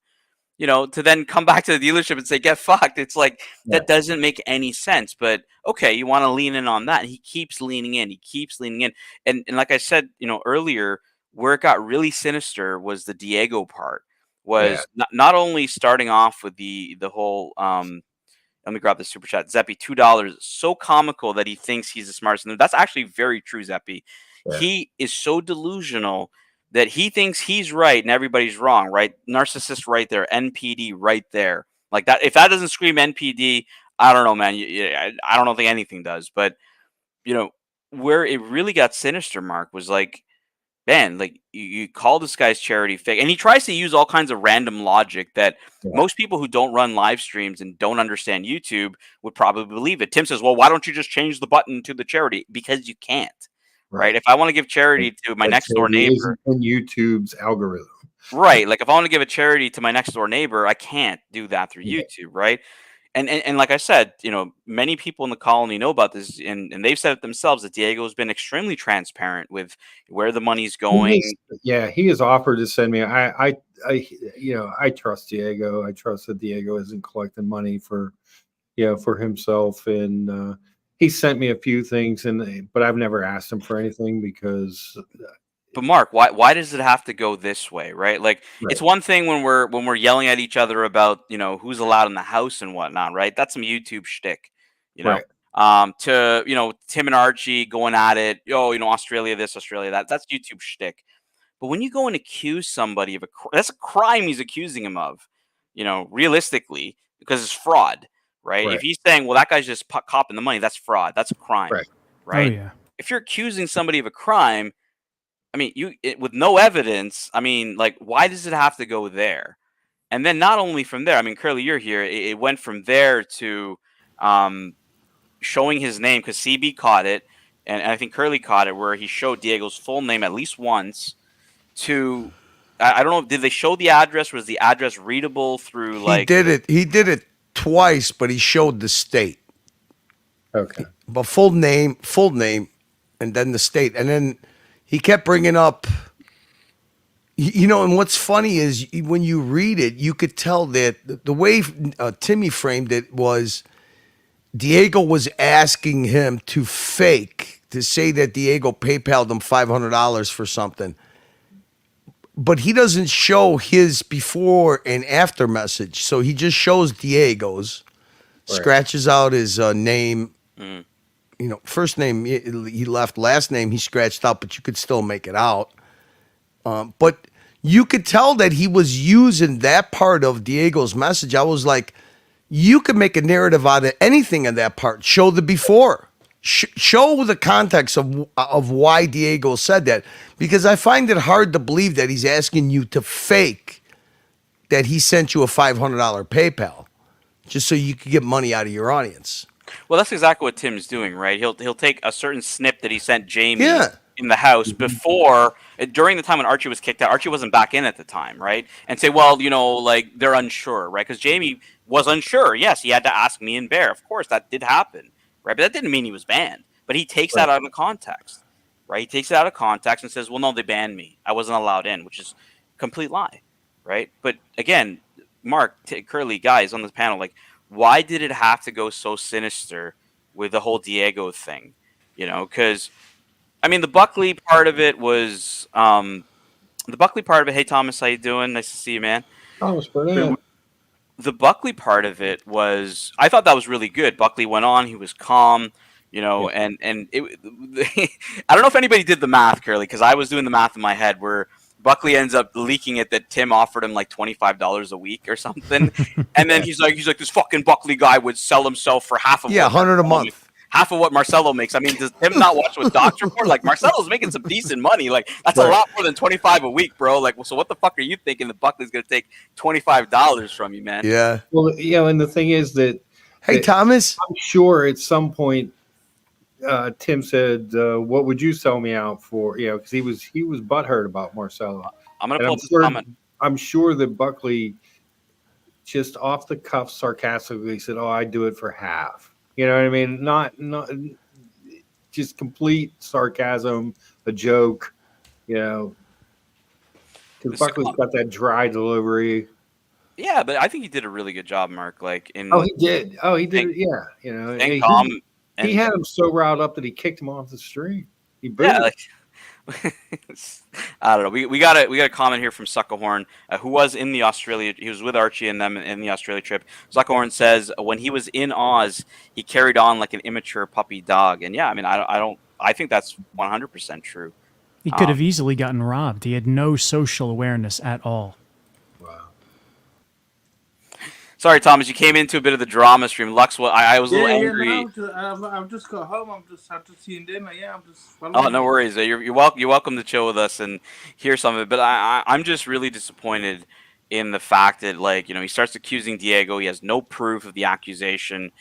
to then come back to the dealership and say, get fucked. It's like, that doesn't make any sense. But okay, you want to lean in on that. And he keeps leaning in. He keeps leaning in. And like I said, earlier, where it got really sinister was the Diego part. Was not only starting off with the whole let me grab the super chat. Zeppy, $2. So comical that he thinks he's the smartest. And that's actually very true, Zeppy. Yeah. He is so delusional that he thinks he's right and everybody's wrong, right? Narcissist right there, NPD right there. Like that. If that doesn't scream NPD, I don't know, man. I don't think anything does. But, where it really got sinister, Mark, was like, man, like you call this guy's charity fake, and he tries to use all kinds of random logic that most people who don't run live streams and don't understand YouTube would probably believe it. Tim says, well, why don't you just change the button to the charity? Because you can't, right? If I want to give charity to my next door neighbor, in YouTube's algorithm, right? Like if I want to give a charity to my next door neighbor, I can't do that through YouTube, right? And like I said, many people in the colony know about this, and they've said it themselves that Diego's been extremely transparent with where the money's going. He has offered to send me. I trust Diego. I trust that Diego isn't collecting money for himself, and he sent me a few things, but I've never asked him for anything because. But Mark, why does it have to go this way, right? Like it's one thing when we're yelling at each other about who's allowed in the house and whatnot, right? That's some YouTube shtick, to Tim and Archie going at it, Australia this, Australia that. That's YouTube shtick. But when you go and accuse somebody of that's a crime he's accusing him of, realistically, because it's fraud, right? If he's saying, well, that guy's just copping the money, that's fraud, that's a crime, right? Oh, yeah. If you're accusing somebody of a crime, I mean, with no evidence, I mean, like, why does it have to go there? And then not only from there, I mean, Curly, you're here. It went from there to showing his name because CB caught it, and I think Curly caught it, where he showed Diego's full name at least once. To I don't know, did they show the address? Was the address readable through like? He did it twice, but he showed the state. Okay. But full name, and then the state, and then. He kept bringing up, and what's funny is when you read it, you could tell that the way Timmy framed it was Diego was asking him to say that Diego PayPal'd him $500 for something. But he doesn't show his before and after message. So he just shows Diego's, scratches out his name. First name he left, last name he scratched out, but you could still make it out. But you could tell that he was using that part of Diego's message. I was like, you could make a narrative out of anything in that part. Show the before. Show the context of why Diego said that. Because I find it hard to believe that he's asking you to fake that he sent you a $500 PayPal just so you could get money out of your audience. Well, that's exactly what Tim's doing, right? He'll take a certain snip that he sent Jamie in the house during the time when Archie was kicked out. Archie wasn't back in at the time, right? And say, well, like they're unsure, right? Because Jamie was unsure. Yes, he had to ask me and Bear. Of course, that did happen, right? But that didn't mean he was banned. But he takes that out of context, right? He takes it out of context and says, well, no, they banned me. I wasn't allowed in, which is a complete lie, right? But again, Mark, Curly, guys on the panel, like, why did it have to go so sinister with the whole Diego thing? Because, I mean, the Buckley part of it was hey, Thomas, how you doing? Nice to see you, man. Thomas, brilliant. The Buckley part of it was, I thought that was really good. Buckley went on, he was calm, and it, I don't know if anybody did the math, Curly, because I was doing the math in my head where Buckley ends up leaking it that Tim offered him like $25 a week or something. And then he's like, this fucking Buckley guy would sell himself for half of $100 a month. Half of what Marcelo makes. I mean, does Tim not watch what Doc's report? Like, Marcelo's making some decent money. Like, that's a lot more than $25 a week, bro. Like, well, so what the fuck are you thinking that Buckley's going to take $25 from you, man? Yeah. Well, and the thing is that... Hey, Thomas? I'm sure at some point Tim said, what would you sell me out for? Because he was butthurt about Marcelo. I'm going to pull up this comment. I'm sure that Buckley just off the cuff sarcastically said, oh, I'd do it for half. You know what I mean? Not just complete sarcasm, a joke, Because Buckley's got that dry delivery. Yeah, but I think he did a really good job, Mark. Like in Oh, he did. Oh, he did. Yeah, you know, staying calm. He had him so riled up that he kicked him off the stream. He booed. Yeah, like I don't know. We got a comment here from Suckerhorn, who was in the Australia. He was with Archie and them in the Australia trip. Suckerhorn says when he was in Oz, he carried on like an immature puppy dog. And yeah, I mean, I think that's 100% true. He could have easily gotten robbed. He had no social awareness at all. Sorry, Thomas, you came into a bit of the drama stream. Lux, I was a little angry. I've just got home. I'm just tuned in. Yeah, I'm just. Oh, no worries. You're welcome to chill with us and hear some of it. But I'm just really disappointed in the fact that, like, you know, he starts accusing Diego. He has no proof of the accusation,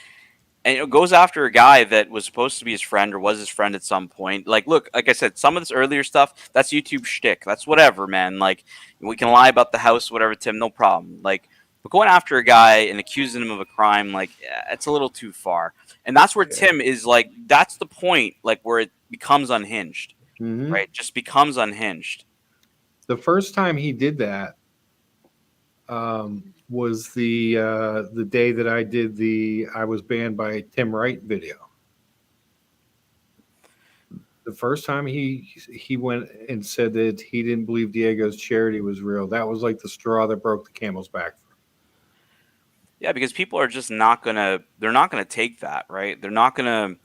and it goes after a guy that was supposed to be his friend or was his friend at some point. Like, look, like I said, some of this earlier stuff, that's YouTube shtick. That's whatever, man. Like, we can lie about the house, whatever, Tim, no problem. Like. But going after a guy and accusing him of a crime, like, it's a little too far. And that's where Tim is, like, that's the point, like, where it becomes unhinged, right? Just becomes unhinged. The first time he did that was the day that I did I was banned by Tim Wright video. The first time he went and said that he didn't believe Diego's charity was real. That was like the straw that broke the camel's back. Yeah, because people are just not gonna take that, right? They're not gonna,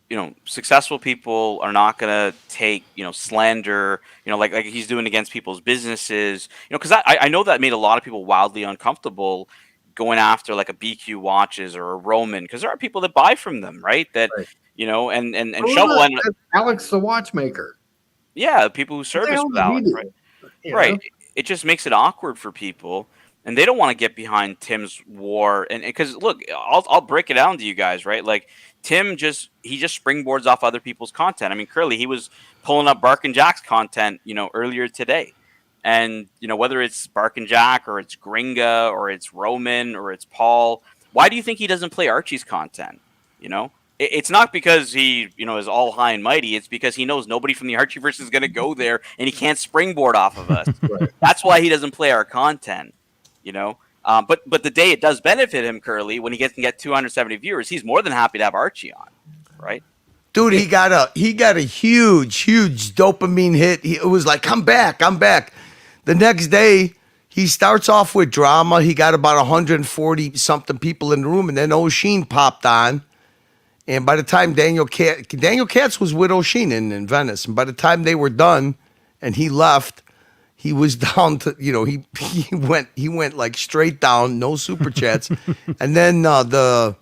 you know, successful people are not gonna take, you know, slander, you know, like he's doing against people's businesses, you know, because I know that made a lot of people wildly uncomfortable going after like a BQ Watches or a Roman, because there are people that buy from them, right? That you know, and Shovel and Alex the watchmaker. Yeah, people who service with Alex, right? Right. It just makes it awkward for people. And they don't want to get behind Tim's war, and because look, I'll break it down to you guys, right? Like Tim just springboards off other people's content. I mean, clearly he was pulling up Bark and Jack's content, you know, earlier today, and you know whether it's Bark and Jack or it's Gringa or it's Roman or it's Paul. Why do you think he doesn't play Archie's content? You know, it's not because he, you know, is all high and mighty. It's because he knows nobody from the Archieverse is going to go there, and he can't springboard off of us. Right. That's why he doesn't play our content. You know, but the day it does benefit him, Curly, when he can get 270 viewers, he's more than happy to have Archie on, right? Dude, he got a huge dopamine hit. It was like, I'm back. The next day, he starts off with drama. He got about 140 something people in the room, and then O'Sheen popped on. And by the time Daniel Katz was with O'Sheen in Venice, and by the time they were done, and he left. He was down to, you know, he went like straight down, no super chats. And then the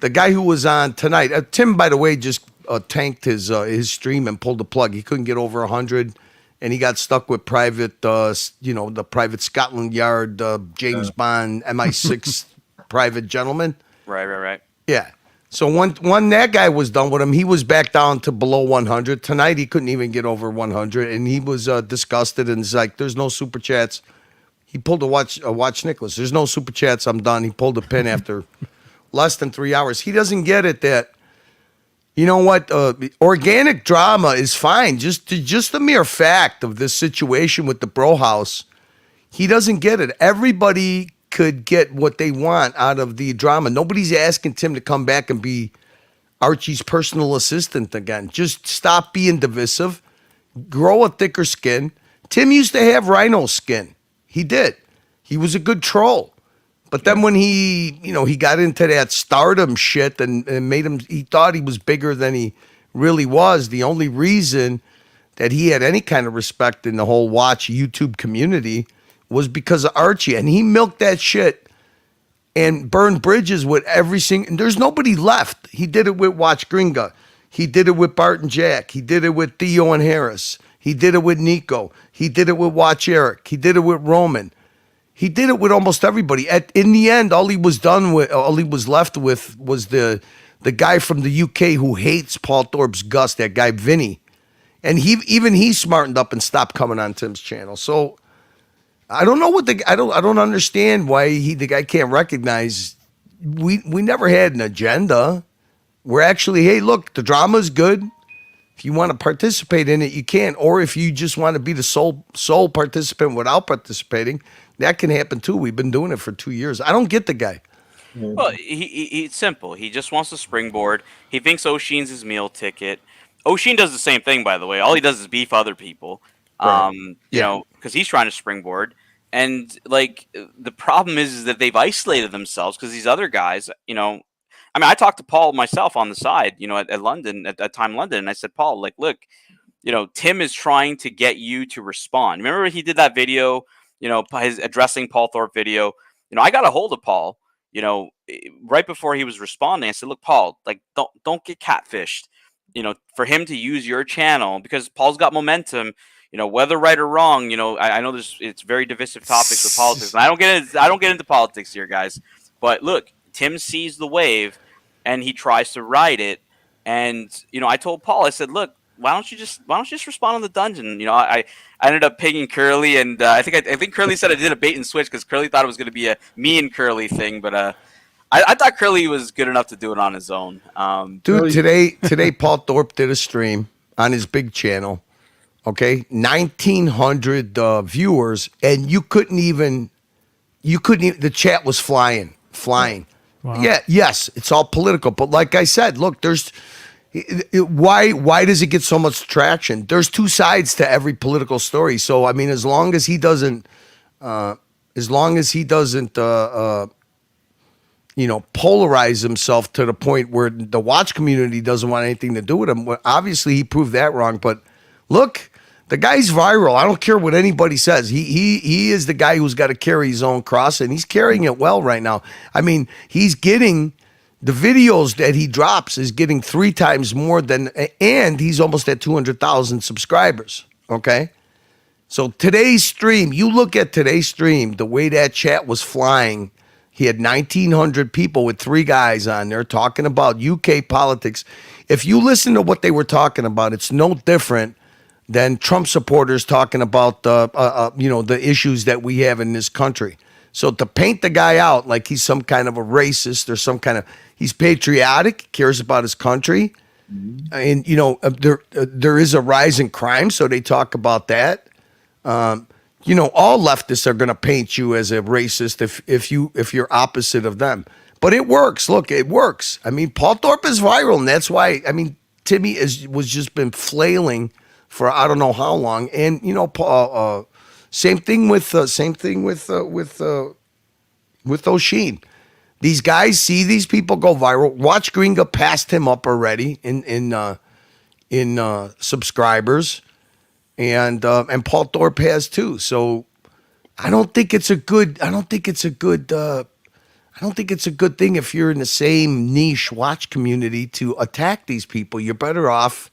guy who was on tonight, Tim, by the way, just tanked his stream and pulled the plug. He couldn't get over 100, and he got stuck with private, you know, the private Scotland Yard, James Bond, MI6 private gentleman. Right. Yeah. So when that guy was done with him, he was back down to below 100. Tonight, he couldn't even get over 100, and he was disgusted and was like, there's no super chats. He pulled a watch Nicholas. There's no super chats. I'm done. He pulled a pin after less than 3 hours. He doesn't get it that, you know what, organic drama is fine. Just the mere fact of this situation with the bro house, he doesn't get it. Everybody could get what they want out of the drama. Nobody's asking Tim to come back and be Archie's personal assistant again. Just stop being divisive. Grow a thicker skin. Tim used to have rhino skin. He did. He was a good troll. But then when he got into that stardom shit and made him, he thought he was bigger than he really was. The only reason that he had any kind of respect in the whole watch YouTube community was because of Archie, and he milked that shit and burned bridges with every single. There's nobody left. He did it with Watch Gringa. He did it with Bart and Jack. He did it with Theo and Harris. He did it with Nico. He did it with Watch Eric. He did it with Roman. He did it with almost everybody. In the end, all he was left with was the guy from the UK who hates Paul Thorpe's Gus, that guy Vinny, and he smartened up and stopped coming on Tim's channel. So. I don't know I don't understand why the guy can't recognize we never had an agenda. We're actually, hey, look, the drama is good. If you want to participate in it, you can. Or if you just want to be the sole participant without participating, That can happen too. We've been doing it for 2 years. I don't get the guy. Well, it's simple. He just wants to springboard. He thinks O'Sheen's his meal ticket. O'Sheen does the same thing, by the way. All he does is beef other people. Right. You know, because he's trying to springboard. And like the problem is that they've isolated themselves because these other guys, you know, I mean, I talked to Paul myself on the side, you know, at London, at Time London, and I said, Paul, like, look, you know, Tim is trying to get you to respond. Remember he did that video, you know, his addressing Paul Thorpe video. You know, I got a hold of Paul, you know, right before he was responding. I said, look, Paul, like, don't get catfished. You know, for him to use your channel because Paul's got momentum. You know, whether right or wrong, you know, I know it's very divisive topics with politics. And I don't get into politics here, guys. But look, Tim sees the wave and he tries to ride it. And you know, I told Paul, I said, look, why don't you just respond on the dungeon? You know, I ended up pinging Curly, and I think Curly said I did a bait and switch because Curly thought it was going to be a me and Curly thing, but I thought Curly was good enough to do it on his own. Dude, today Paul Thorpe did a stream on his big channel. Okay, 1,900 viewers, and you couldn't even. The chat was flying. Wow. Yeah, yes, it's all political, but like I said, look, there's why does it get so much traction? There's two sides to every political story. So I mean, as long as he doesn't, you know, polarize himself to the point where the watch community doesn't want anything to do with him. Well, obviously, he proved that wrong. But look, the guy's viral. I don't care what anybody says. He is the guy who's got to carry his own cross, and he's carrying it well right now. I mean, he's getting the videos that he drops is getting 3 times more than, and he's almost at 200,000 subscribers. Okay. So today's stream, you look at today's stream, the way that chat was flying, he had 1,900 people with 3 guys on there talking about UK politics. If you listen to what they were talking about, it's no different than Trump supporters talking about the issues that we have in this country. So to paint the guy out like he's some kind of a racist or some kind of, he's patriotic, cares about his country, and you know there is a rise in crime, so they talk about that. You know, all leftists are going to paint you as a racist if you're opposite of them. But it works. Look, it works. I mean, Paul Thorpe is viral, and that's why. I mean, Timmy was just been flailing for I don't know how long, and you know, Paul. Same thing with O'Sheen. These guys see these people go viral. Watch Gringa passed him up already in subscribers. And Paul Thorpe has too. So I don't think it's a good thing if you're in the same niche watch community to attack these people. You're better off.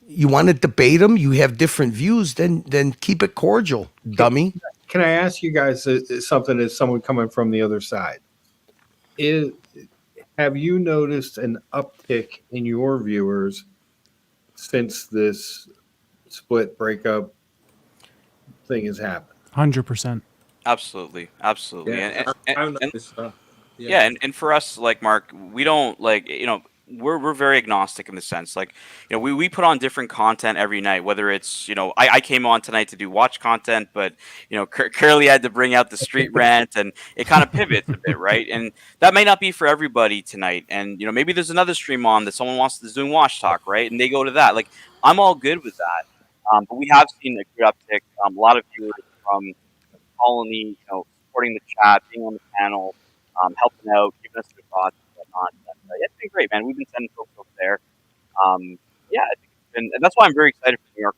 You want to debate them, you have different views, then keep it cordial, dummy. Can I ask you guys something as someone coming from the other side? Have you noticed an uptick in your viewers since this split breakup thing has happened? 100%. Absolutely. Yeah, and for us, like Mark, we don't like, you know, we're very agnostic in the sense, like, you know, we put on different content every night, whether it's, you know, I came on tonight to do watch content, but you know, Curly had to bring out the street rant, and it kind of pivots a bit, right? And that may not be for everybody tonight, and you know, maybe there's another stream on that someone is doing watch talk, right? And they go to that. Like, I'm all good with that, but we have seen a good uptick. A lot of viewers from Colony, you know, supporting the chat, being on the panel, helping out, giving us their thoughts and whatnot. It's been great, man. We've been sending folks over there. Yeah, I think it's been, and that's why I'm very excited for New York.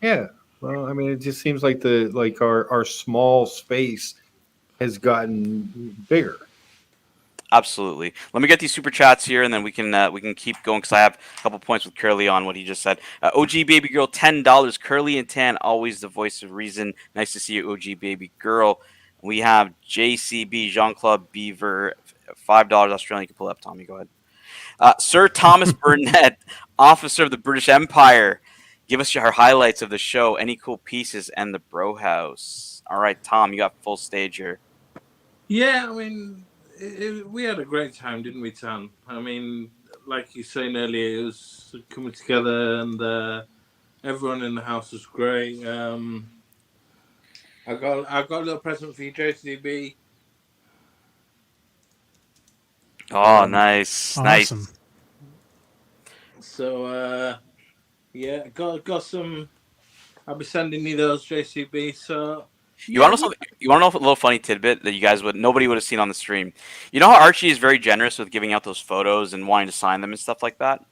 Yeah, well, I mean, it just seems like our small space has gotten bigger. Absolutely. Let me get these super chats here, and then we can keep going because I have a couple points with Curly on what he just said. OG baby girl, $10. Curly and Tan, always the voice of reason. Nice to see you, OG baby girl. We have JCB Jean Claude Beaver, $5 Australian. You can pull up, Tommy. Go ahead. Sir Thomas Burnett, officer of the British Empire. Give us your highlights of the show, any cool pieces, and the bro house. All right, Tom, you got full stage here. Yeah, I mean, we had a great time, didn't we, Tom? I mean, like you were saying earlier, it was coming together, and everyone in the house was great. I got a little present for you, JCB. Oh, nice, Awesome. nice. So yeah, got some. I'll be sending you those, JCB. So You want to know something? You want to know a little funny tidbit that nobody would have seen on the stream. You know how Archie is very generous with giving out those photos and wanting to sign them and stuff like that.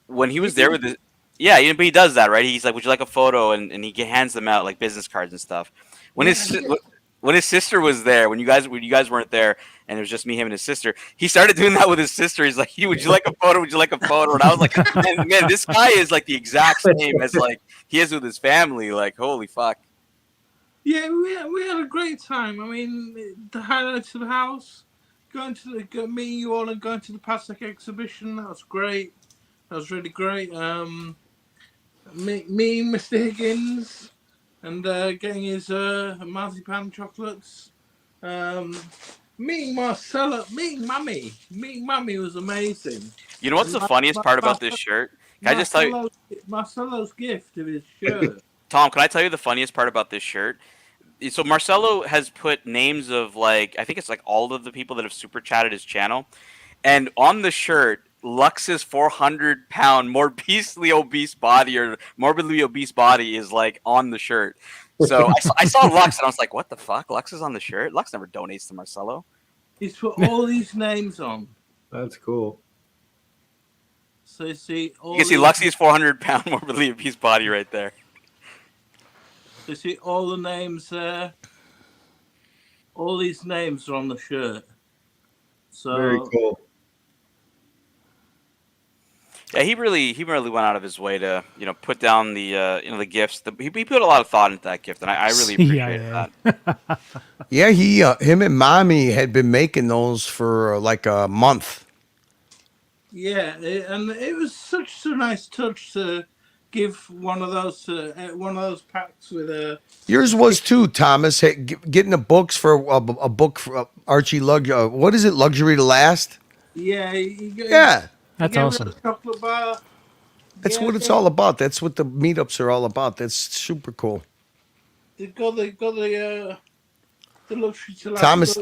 When he was there with his, yeah, but he does that, right? He's like, "Would you like a photo?" And he hands them out like business cards and stuff. When his sister was there, when you guys weren't there, and it was just me, him, and his sister, he started doing that with his sister. He's like, "Would you like a photo? Would you like a photo?" And I was like, man, this guy is like the exact same as like he is with his family. Like, holy fuck. Yeah, we had a great time. I mean, the highlights of the house, meeting you all and going to the Pasek exhibition, that was great. That was really great. Meeting Mr. Higgins and getting his marzipan chocolates. Meeting Marcella, meeting Mummy was amazing. You know what's the funniest part about this shirt? Can I just tell you? Marcelo's gift of his shirt. Tom, can I tell you the funniest part about this shirt? So Marcelo has put names of like, I think it's like all of the people that have super chatted his channel, and on the shirt, Lux's 400-pound morbidly obese body or morbidly obese body is like on the shirt. So I saw Lux and I was like, what the fuck? Lux is on the shirt? Lux never donates to Marcelo. He's put all these names on. That's cool. So you see, you can see Luxy's 400-pound morbidly obese body right there. You see all the names there. All these names are on the shirt. So very cool. Yeah, he really went out of his way to put down the the gifts. He put a lot of thought into that gift, and I really appreciate that. Yeah, him and Mommy had been making those for like a month. Yeah, and it was such a nice touch to give one of those packs with a. Yours was too, Thomas. Getting the books for a book for Archie what is it? Luxury to Last. Yeah. Yeah. That's awesome. Chocolate bar. That's what it's all about. That's what the meetups are all about. That's super cool. They got the luxury to last.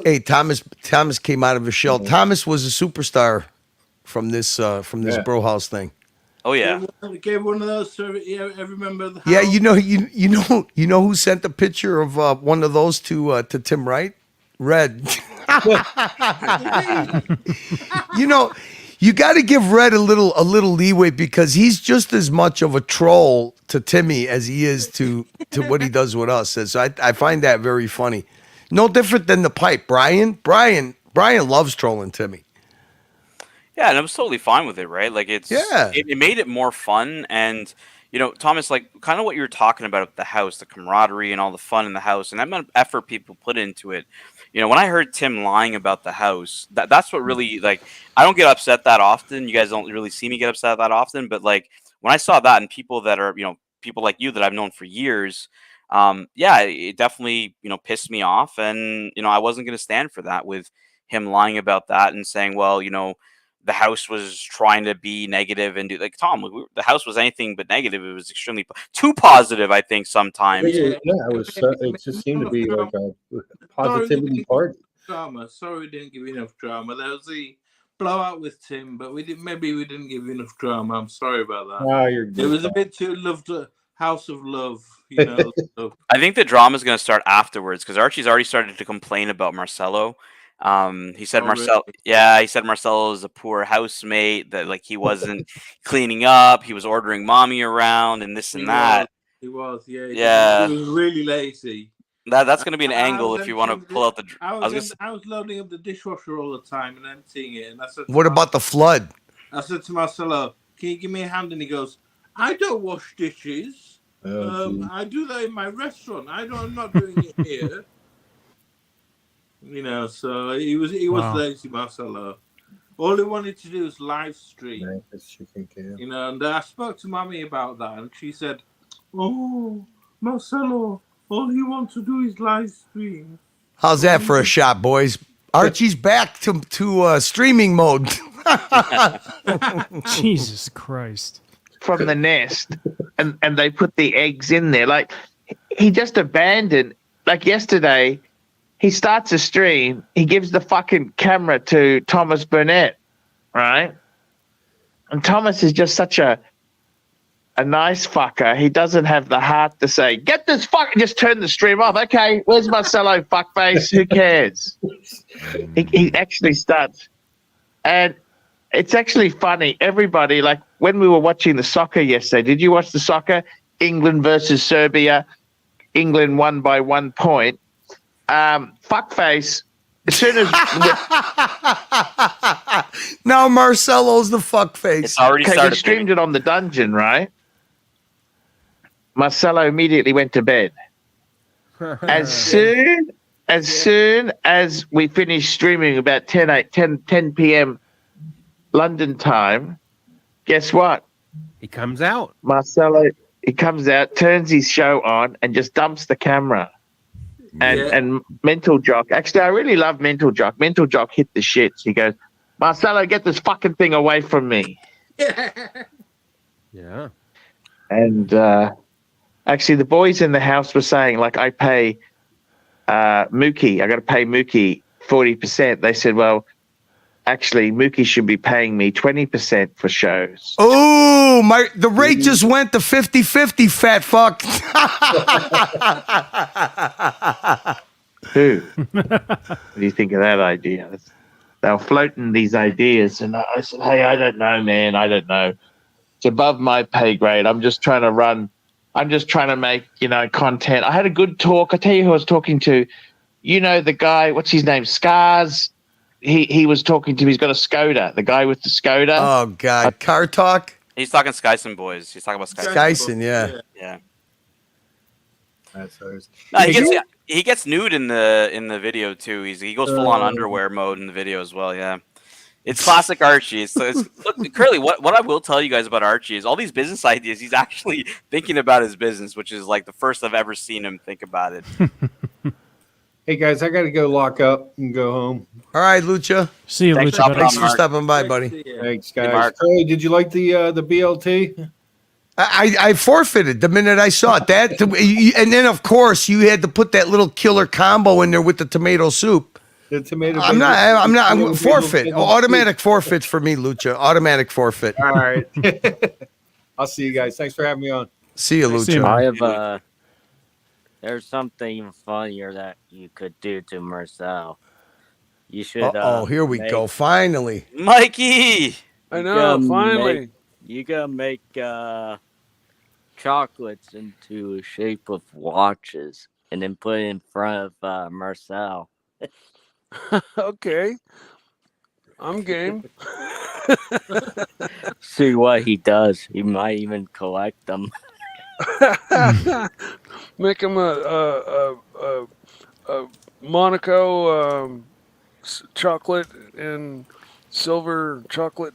Thomas came out of his shell. Mm-hmm. Thomas was a superstar from this bro house thing. Oh yeah. Gave one of those to every member of the house. Yeah, you know who sent the picture of one of those to Tim, right? Red. You got to give Red a little leeway because he's just as much of a troll to Timmy as he is to what he does with us. So I find that very funny. No different than the pipe. Brian loves trolling Timmy. Yeah, and I was totally fine with it, right? Like it made it more fun. And Thomas, like kind of what you were talking about the house, the camaraderie and all the fun in the house and that amount of effort people put into it. When I heard Tim lying about the house, that's what really, like, I don't get upset that often. You guys don't really see me get upset that often. But, like, when I saw that and people that are, people like you that I've known for years, it definitely, pissed me off. And, I wasn't going to stand for that with him lying about that and saying, well, the house was trying to be negative and do like Tom. The house was anything but negative. It was extremely too positive. I think sometimes. Yeah, it was. It just seemed to be like a positivity party. Drama. Sorry, we didn't give you enough drama. There was the blowout with Tim, but we didn't give you enough drama. I'm sorry about that. Oh, you're good. It was a bit too house of love. So. I think the drama is going to start afterwards because Archie's already started to complain about Marcelo. He said he said Marcelo is a poor housemate, that like he wasn't cleaning up, he was ordering mommy around and this and that. He was. He was really lazy. That's going to be an angle if you want to pull out the. I was loading up the dishwasher all the time and emptying it, and I said, "What about the flood?" I said to Marcelo, "Can you give me a hand?" And he goes, "I don't wash dishes. I do that in my restaurant. I'm not doing it here." So he was lazy, Marcelo. All he wanted to do was live stream. And I spoke to Mommy about that, and she said, "Oh, Marcelo, all he wants to do is live stream." How's that for a shot, boys? Archie's back to streaming mode. Jesus Christ! From the nest, and they put the eggs in there. Like he just abandoned. Like yesterday, he starts a stream. He gives the fucking camera to Thomas Burnett, right? And Thomas is just such a nice fucker. He doesn't have the heart to say, get this fucking, just turn the stream off. Okay, where's Marcelo, fuckface? Who cares? He actually starts. And it's actually funny. Everybody, like when we were watching the soccer yesterday, did you watch the soccer? England versus Serbia. England won by 1 point. Fuckface, as soon as... Now Marcelo's the fuckface. It's already started. They streamed it on the dungeon, right? Marcelo immediately went to bed. As soon as we finished streaming about 10 p.m. London time, guess what? He comes out. Marcelo, he comes out, turns his show on, and just dumps the camera. And Mental Jock, actually, I really love Mental Jock. Mental Jock hit the shits. He goes, Marcelo, get this fucking thing away from me. Yeah. And actually, the boys in the house were saying, like, I pay Mookie, I got to pay Mookie 40%. They said, well, actually, Mookie should be paying me 20% for shows. Oh, the rate just went to 50-50, fat fuck. Who? What do you think of that idea? They were floating these ideas, and I said, hey, I don't know, man. I don't know. It's above my pay grade. I'm just trying to make, content. I had a good talk. I tell you who I was talking to. You know the guy, what's his name? Scars. He was talking to me. He's got a Skoda. The guy with the Skoda. Oh, God. Car talk? He's talking Skyson boys. He's talking about Skyson. Skyson, yeah. Yeah. That's ours. No, he gets nude in the video too. He goes full on underwear mode in the video as well. Yeah, it's classic Archie. Look, Curly. What I will tell you guys about Archie is all these business ideas. He's actually thinking about his business, which is like the first I've ever seen him think about it. Hey guys, I got to go lock up and go home. All right, Lucha. See you, Lucha. Thanks for stopping by, buddy. Thanks, guys. Hey, did you like the BLT? I forfeited the minute I saw it. And then of course you had to put that little killer combo in there with the tomato soup. The tomato. I'm forfeit. Automatic forfeits for me, Lucha. Automatic forfeit. All right. I'll see you guys. Thanks for having me on. See you, Lucha. I have there's something even funnier that you could do to Marcel. You should. Here we go. Finally, Mikey. I know. Finally, you gotta make chocolates into a shape of watches, and then put it in front of Marcel. Okay, I'm game. See what he does. He might even collect them. Make him a Monaco chocolate and silver chocolate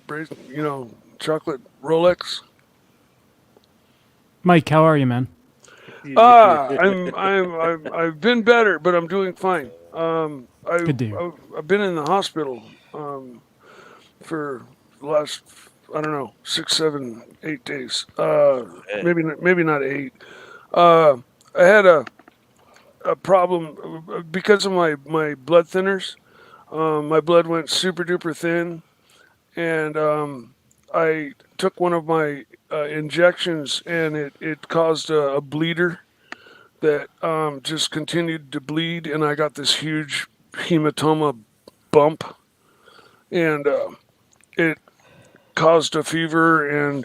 chocolate Rolex. Mike, how are you, man? I've been better, but I'm doing fine. Good deal. I've been in the hospital for the last 6, 7, 8 days. Maybe not 8. I had a problem because of my blood thinners. My blood went super duper thin, and I took one of my injections, and it caused a bleeder that just continued to bleed, and I got this huge hematoma bump, and it caused a fever and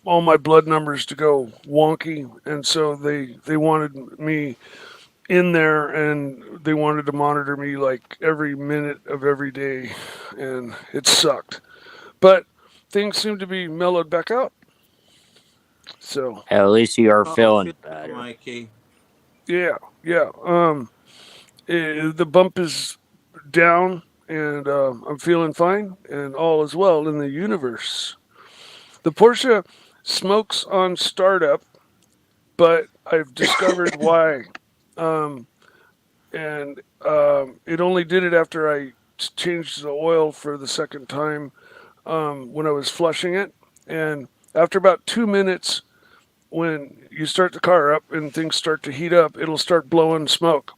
all my blood numbers to go wonky, and so they wanted me in there, and they wanted to monitor me like every minute of every day, and it sucked. But things seem to be mellowed back out. So at least you are feeling better. Mikey. Yeah. The bump is down, and I'm feeling fine, and all is well in the universe. The Porsche smokes on startup, but I've discovered why. And it only did it after I changed the oil for the second time when I was flushing it. And after about 2 minutes, when you start the car up and things start to heat up, it'll start blowing smoke,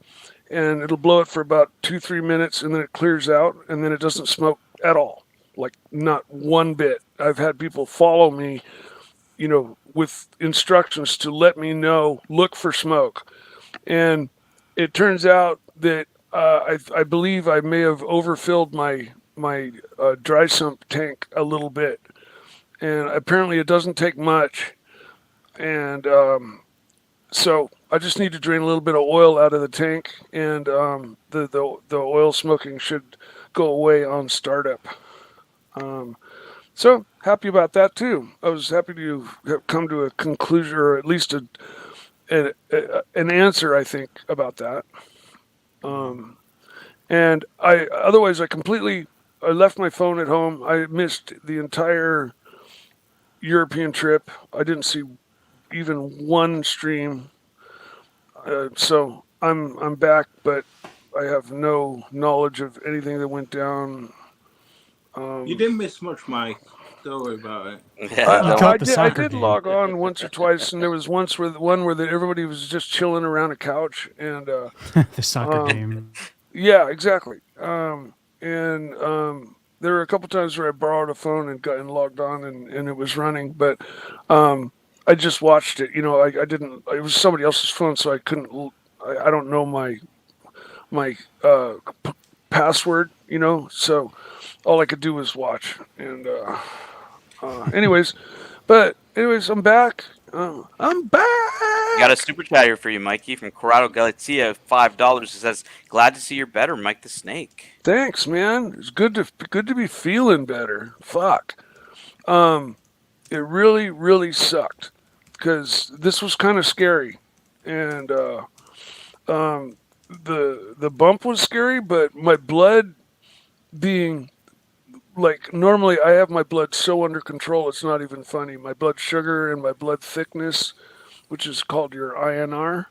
and it'll blow it for about 2-3 minutes, and then it clears out, and then it doesn't smoke at all, like not one bit. I've had people follow me, with instructions to let me know, look for smoke, and it turns out that I believe I may have overfilled my dry sump tank a little bit, and apparently it doesn't take much, and so I just need to drain a little bit of oil out of the tank, and the oil smoking should go away on startup. So happy about that too. I was happy to have come to a conclusion, or at least an answer, I think, about that. And otherwise I left my phone at home. I missed the entire European trip. I didn't see even one stream. So I'm back, but I have no knowledge of anything that went down. You didn't miss much, Mike. Don't worry about it. I did log on once or twice, and there was one where everybody was just chilling around a couch, and the soccer game. Yeah, exactly. And there were a couple times where I borrowed a phone and got logged on, and it was running, but I just watched it. I didn't. It was somebody else's phone, so I couldn't. I don't know my password. So all I could do was watch. And anyways, I'm back. I'm back. Got a super chat here for you, Mikey, from Corrado Galizia, $5. It says, "Glad to see you're better, Mike the Snake." Thanks, man. It's good to be feeling better. Fuck. It really, really sucked because this was kind of scary, and the bump was scary, but my blood being like, normally I have my blood so under control it's not even funny. My blood sugar and my blood thickness, which is called your INR,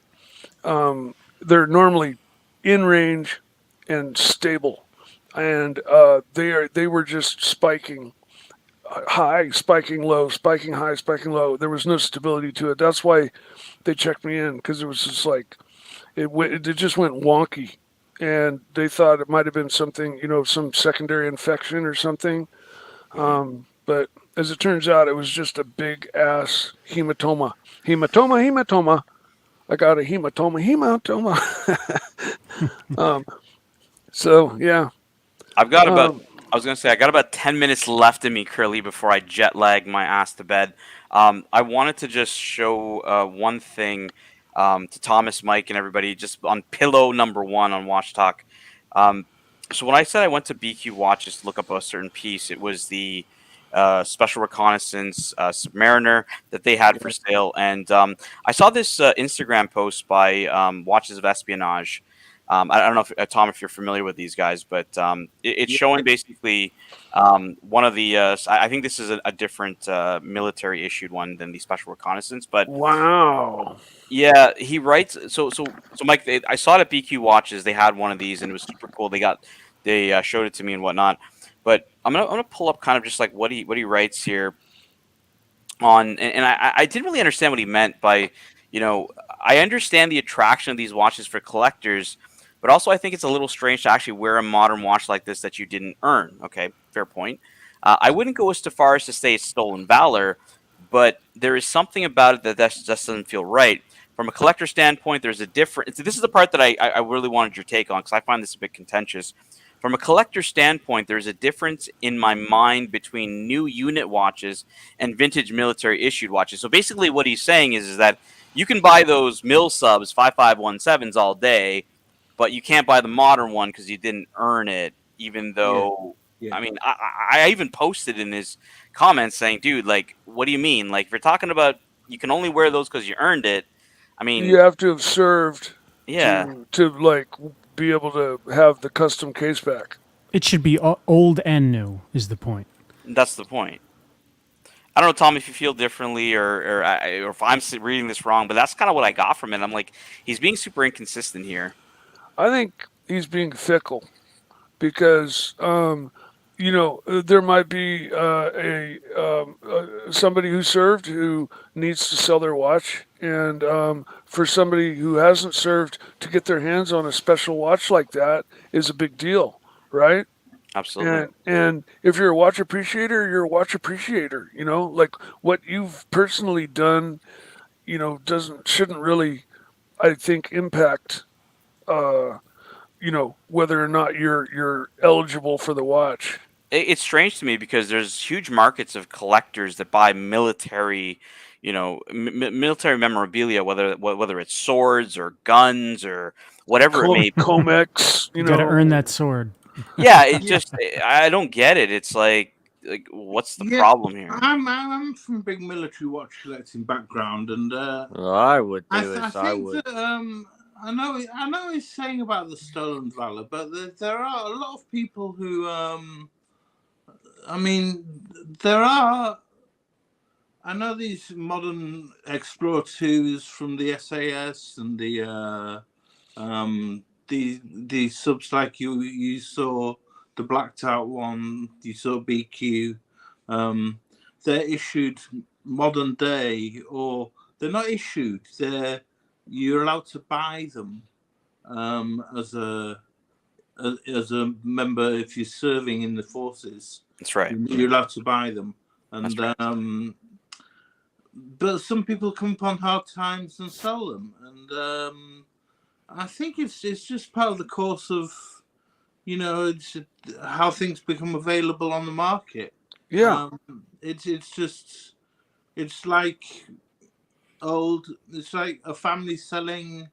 they're normally in range and stable, and they were just spiking high, spiking low, spiking high, spiking low. There was no stability to it. That's why they checked me in, because it was just like it just went wonky, and they thought it might have been something, some secondary infection or something. But as it turns out, it was just a big ass hematoma. I got a hematoma. So yeah, I've got I was gonna say I got about 10 minutes left in me, Curly, before I jet lag my ass to bed. I wanted to just show one thing to Thomas, Mike, and everybody, just on pillow number 1 on Watch Talk. So when I said I went to BQ Watches to look up a certain piece, it was the Special Reconnaissance Submariner that they had for sale, and I saw this Instagram post by Watches of Espionage. I don't know if Tom, if you're familiar with these guys, but it's showing basically one of the. I think this is a different military issued one than the Special Reconnaissance. But wow, yeah, he writes. So Mike, I saw it at BQ Watches. They had one of these, and it was super cool. They showed it to me and whatnot. But I'm gonna pull up kind of just like what he writes here on, and I didn't really understand what he meant by, I understand the attraction of these watches for collectors. But also, I think it's a little strange to actually wear a modern watch like this that you didn't earn. Okay, fair point. I wouldn't go as far as to say it's stolen valor, but there is something about it that just doesn't feel right. From a collector standpoint, there's a difference. This is the part that I really wanted your take on, because I find this a bit contentious. From a collector standpoint, there's a difference in my mind between new unit watches and vintage military issued watches. So basically what he's saying is that you can buy those mil subs 5517s all day, but you can't buy the modern one because you didn't earn it, even though, I mean, I even posted in his comments saying, dude, like, what do you mean? Like, if you're talking about you can only wear those because you earned it, I mean... You have to have served to like, be able to have the custom case back. It should be old and new, is the point. That's the point. I don't know, Tom, if you feel differently or if I'm reading this wrong, but that's kind of what I got from it. I'm like, he's being super inconsistent here. I think he's being fickle, because there might be somebody who served who needs to sell their watch, and for somebody who hasn't served to get their hands on a special watch like that is a big deal, right? Absolutely. And if you're a watch appreciator, you're a watch appreciator. Like what you've personally done, shouldn't really, I think, impact, whether or not you're eligible for the watch. It's strange to me because there's huge markets of collectors that buy military, military memorabilia, whether it's swords or guns or whatever it may be. Comex, You got to earn that sword. Yeah, I don't get it. It's like what's the problem here? I'm from a big military watch collecting background, and I would do this. I think that I know he's saying about the stolen valor, but there are a lot of people who I know these modern Explorer 2s from the SAS and the subs like you saw the blacked out one, you saw BQ. They're issued modern day, or they're not issued. You're allowed to buy them as a member if you're serving in the forces. That's right. You're allowed to buy them, and right. But some people come upon hard times and sell them, and I think it's just part of the course of, it's how things become available on the market. Yeah, it's like it's like a family selling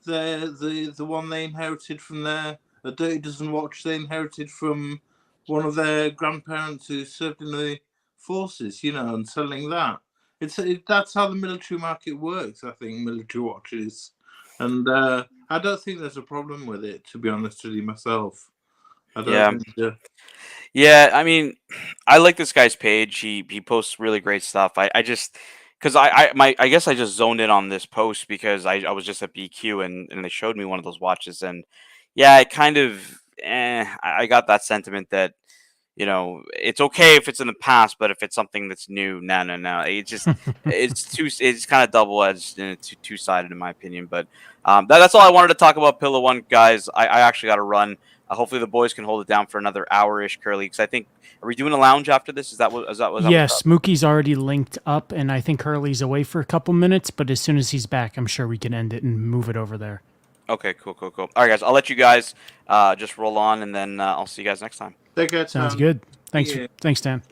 the one they inherited from a Dirty Dozen watch they inherited from one of their grandparents who served in the forces, and selling that. That's how the military market works. I think military watches, and I don't think there's a problem with it. To be honest with you, myself, I don't think. Yeah, I mean, I like this guy's page. He posts really great stuff. I just because I guess I just zoned in on this post because I was just at BQ and they showed me one of those watches, and yeah, it kind of I got that sentiment that it's okay if it's in the past, but if it's something that's new, no. It's kind of double edged and it's two sided in my opinion. But that's all I wanted to talk about Pillow One, guys. I actually got to run. Hopefully the boys can hold it down for another hour-ish, Curly. Because I think, are we doing a lounge after this? Is that what? Yes, Mookie's already linked up, and I think Curly's away for a couple minutes. But as soon as he's back, I'm sure we can end it and move it over there. Okay, cool. All right, guys, I'll let you guys just roll on, and then I'll see you guys next time. Take care. Sounds good. Thanks, Dan.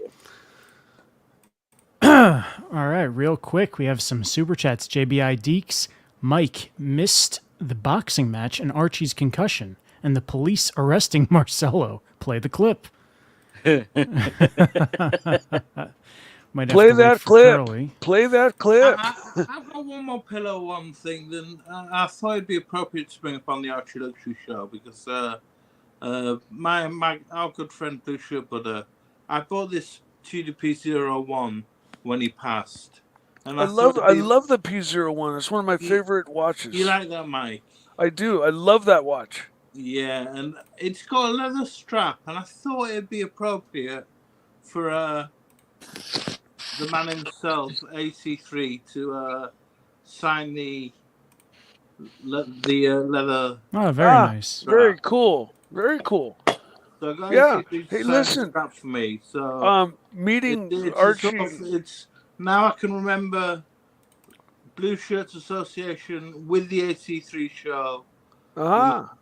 All right, real quick, we have some super chats. JBI Deeks, Mike missed the boxing match and Archie's concussion, and the police arresting Marcelo. Play the clip. Play that clip. Play that clip. I've got one more Pillow One thing. Then I thought it'd be appropriate to bring up on the ArchieLuxury show because our good friend Blue Shirt Butter, I bought this Tudor P01 when he passed. And I love the P01. It's one of my favorite watches. You like that, Mike? I do. I love that watch. Yeah, and it's got a leather strap, and I thought it'd be appropriate for the man himself, AC3, to sign the leather. Oh, very nice. Strap. Very cool. Very cool. So guys, yeah. Hey, listen. Strap for me. So meeting it's Archie. It's now I can remember Blue Shirts Association with the AC3 show.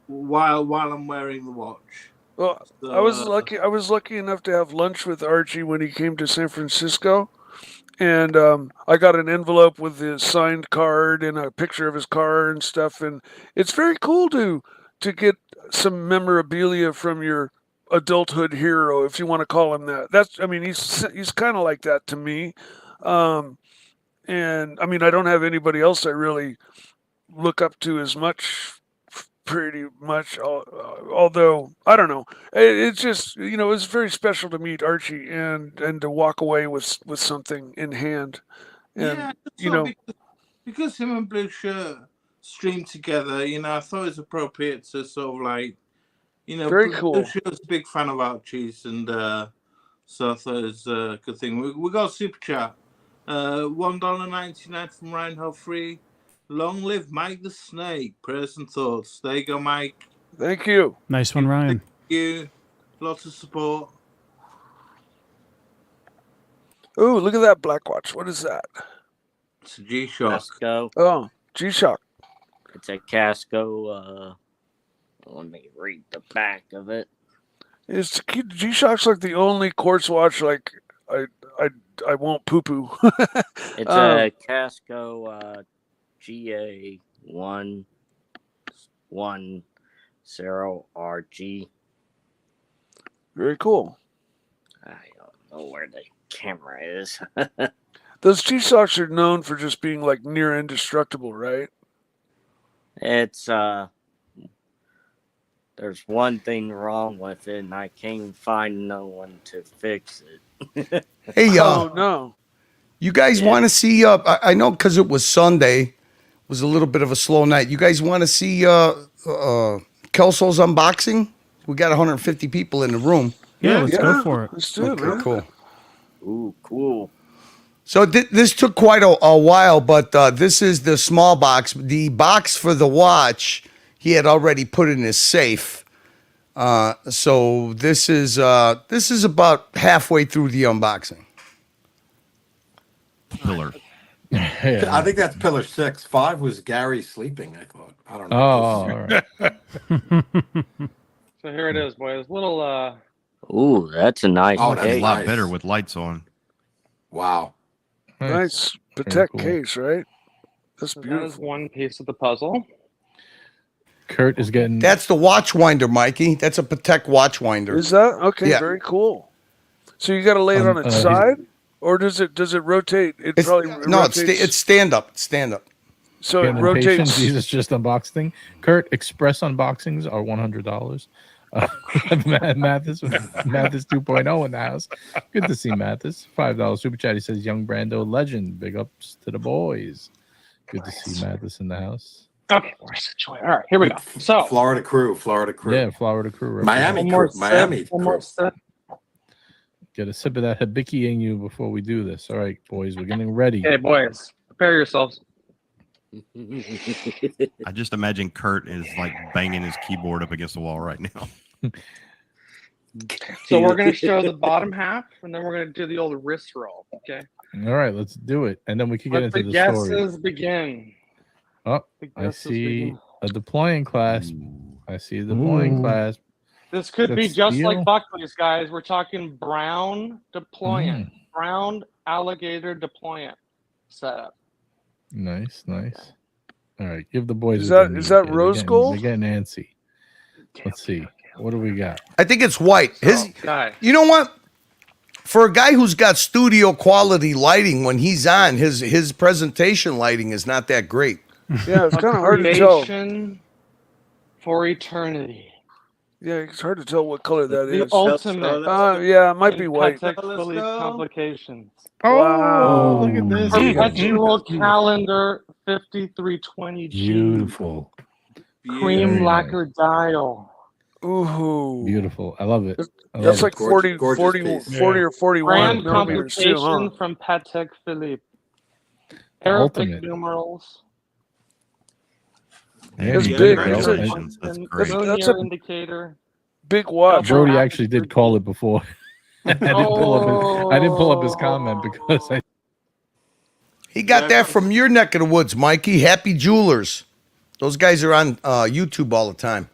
While I'm wearing the watch. Well, so, I was lucky enough to have lunch with Archie when he came to San Francisco, and I got an envelope with his signed card and a picture of his car and stuff. And it's very cool to get some memorabilia from your adulthood hero, if you want to call him that. He's kind of like that to me. And I mean, I don't have anybody else I really look up to as much. Pretty much, although I don't know. It's just it's very special to meet Archie and to walk away with something in hand. And because him and Blue Shirt streamed together, I thought it was appropriate to sort of like You know, Very cool. She was a big fan of Archie's, and so I thought it was a good thing. We got a super chat. $1.99 from Ryan Humphrey. Long live Mike the Snake. Prayers and thoughts. There you go, Mike. Thank you. Nice one, Ryan. Thank you. Lots of support. Ooh, look at that black watch. What is that? It's a G-Shock. Casco. Oh, G-Shock. It's a Casco. Let me read the back of it. Is G-Shock's like the only quartz watch like I won't poo-poo. It's a Casco GA110RG. Very cool. I don't know where the camera is. Those G-Shocks are known for just being like near indestructible, right? It's there's one thing wrong with it, and I can't find no one to fix it. Hey, oh no! You guys want to see? I know because it was Sunday, it was a little bit of a slow night. You guys want to see Kelso's unboxing? We got 150 people in the room. Yeah, let's go for it. Let's do it, man. Cool. Ooh, cool. So this took quite a while, but this is the small box. The box for the watch he had already put in his safe. So this is about halfway through the unboxing. Pillar. I think that's pillar 6. 5 was Gary sleeping, I thought. I don't know. Oh, all right. So here it is, boys. Little Ooh, that's a nice Oh, that's case. a lot better with lights on. Wow. Nice Patek cool. case, right? That's that is beautiful. one piece of the puzzle. Kurt is getting. That's the watch winder, Mikey. That's a Patek watch winder. Is that okay? Yeah. Very cool. So you got to lay it on its side, or does it rotate? It It's, probably no, rotates. it's stand up. It's stand up. So it Getting impatient. rotates. Jesus just unboxing. Kurt, express unboxings are $100. Mathis 2.0 in the house. Good to see Mathis. $5 super chat. He says, "Young Brando legend. Big ups to the boys." Good to see Mathis in the house. Okay, all right, here we go. So Florida crew. Yeah, Florida crew. Miami crew. Miami crew. Get a sip of that hibiki in you before we do this. All right, boys, we're getting ready. Okay, boys, prepare yourselves. I just imagine Kurt is like banging his keyboard up against the wall right now. So we're gonna show the bottom half, and then we're gonna do the old wrist roll. Okay. All right, let's do it, and then we can get Let into the the story. guesses begin. Oh, I see a deploying clasp. I see a deploying clasp. This could be That's just steel. like Buckley's, guys. We're talking brown deployant, brown alligator deployant setup. Nice. All right, give the boys. Is what that they is need. that They're rose getting- gold? They're getting antsy. Let's see. What do we got? I think it's white. guy. You know what? For a guy who's got studio quality lighting, when he's on, his presentation lighting is not that great. Yeah, it's kind of hard to tell. Creation for eternity. Yeah, it's hard to tell what color that The is. ultimate. Yeah, it might be white. Patek Philippe complications. Oh, look at this. Perpetual calendar 5320G. Beautiful. Cream Very lacquer dial. Ooh. Beautiful. I love it. I That's love like it. 40 or 41 Brand millimeters too, complication huh? from Patek Philippe. Arabic Ultimate. numerals. That's Yeah, big. congratulations. That's And great. That's Lumiere a indicator. big watch. Brody actually did call it before. I didn't pull up his comment because I. He got that from your neck of the woods, Mikey. Happy Jewelers. Those guys are on YouTube all the time.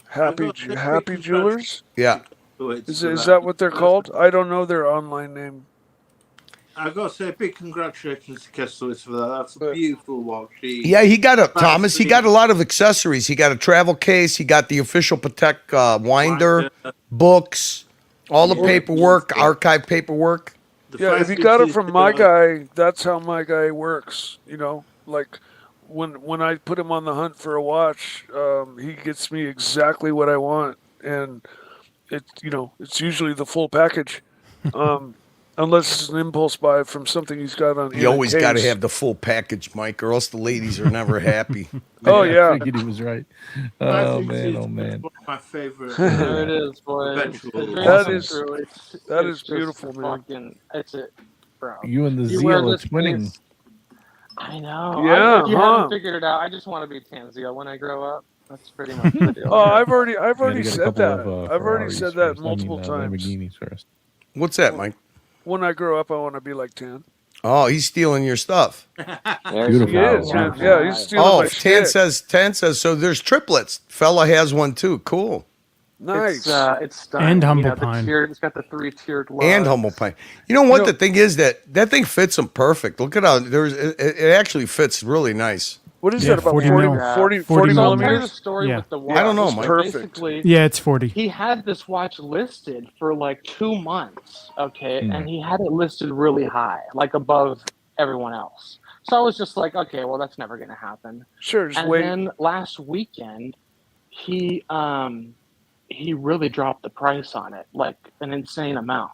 Happy Jewelers? Yeah. Is that what they're called? I don't know their online name. I've got to say, big congratulations to Kesselowitz for that. That's a beautiful watch. Yeah, he got Thomas. He got a lot of accessories. He got a travel case. He got the official Patek winder, books, all the paperwork, archive paperwork. Yeah, if you got it from my guy, that's how my guy works. You know, like when I put him on the hunt for a watch, he gets me exactly what I want, and it's usually the full package. Unless it's an impulse buy from something he's got on. You always got to have the full package, Mike, or else the ladies are never happy. Oh yeah, I figured he was right. Oh man, oh man. One of my favorite. There it is, boys. That is beautiful, man. That's it, bro. You and the Zeal are twinning. I know. Yeah, if you haven't figured it out, I just want to be Tanzio when I grow up. That's pretty much the deal. Oh, I've already said that. I've already said that multiple times. Lamborghinis first. What's that, Mike? When I grow up, I want to be like Tan. Oh, he's stealing your stuff. Beautiful. He is, yeah, he's stealing my Tan shit. says, so there's triplets. Fella has one too. Cool. Nice. It's stunning. And Humble the Pine. It's got the 3-tiered look. And Humble Pine. You know what the thing is that thing fits him perfect. Look at how it actually fits really nice. What is that, about 40 millimeters? So I'll tell you the story with the watch. I don't know, Mike. Basically, Yeah, it's 40. He had this watch listed for like 2 months, okay, and he had it listed really high, like above everyone else. So I was just like, okay, well, that's never going to happen. Sure, just and wait. then last weekend, he really dropped the price on it, like an insane amount.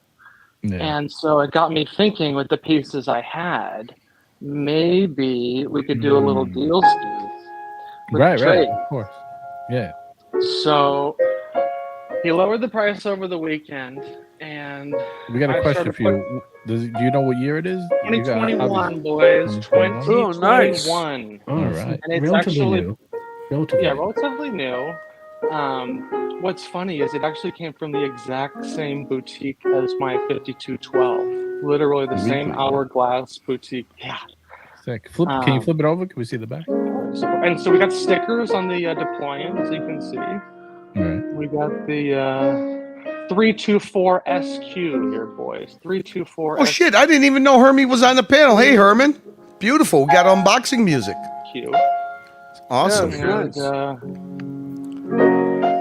Yeah. And so it got me thinking with the pieces I had, maybe we could do a little deal scheme. Right, of course. Yeah. So he lowered the price over the weekend, and We got a question for you. Do you know what year it is? 2021, boys. 2021. nice. All right. And it's Relatively actually new. relatively new. What's funny is it actually came from the exact same boutique as my 5212. Literally the same hourglass boutique. Yeah. Sick. Can you flip it over? Can we see the back? And so we got stickers on the deployant, as you can see. Right. We got the 324 SQ here, boys. 324 Oh, shit. I didn't even know Hermie was on the panel. Hey, Herman. Beautiful. We got unboxing music. SQ. Awesome.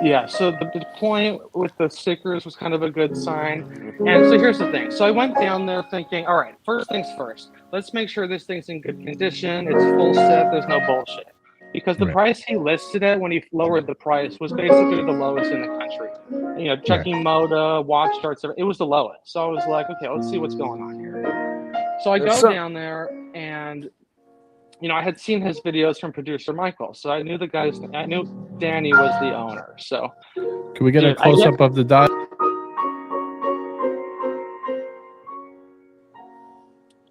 Yeah, so the point with the stickers was kind of a good sign. And so here's the thing. So I went down there thinking, all right, first things first. Let's make sure this thing's in good condition. It's full set. There's no bullshit. Because the price he listed it when he lowered the price was basically the lowest in the country. You know, checking Moda, watch charts, it was the lowest. So I was like, okay, let's see what's going on here. So I go down there and you know, I had seen his videos from producer Michael, so I knew I knew Danny was the owner. So, Can we get a close up of the dial?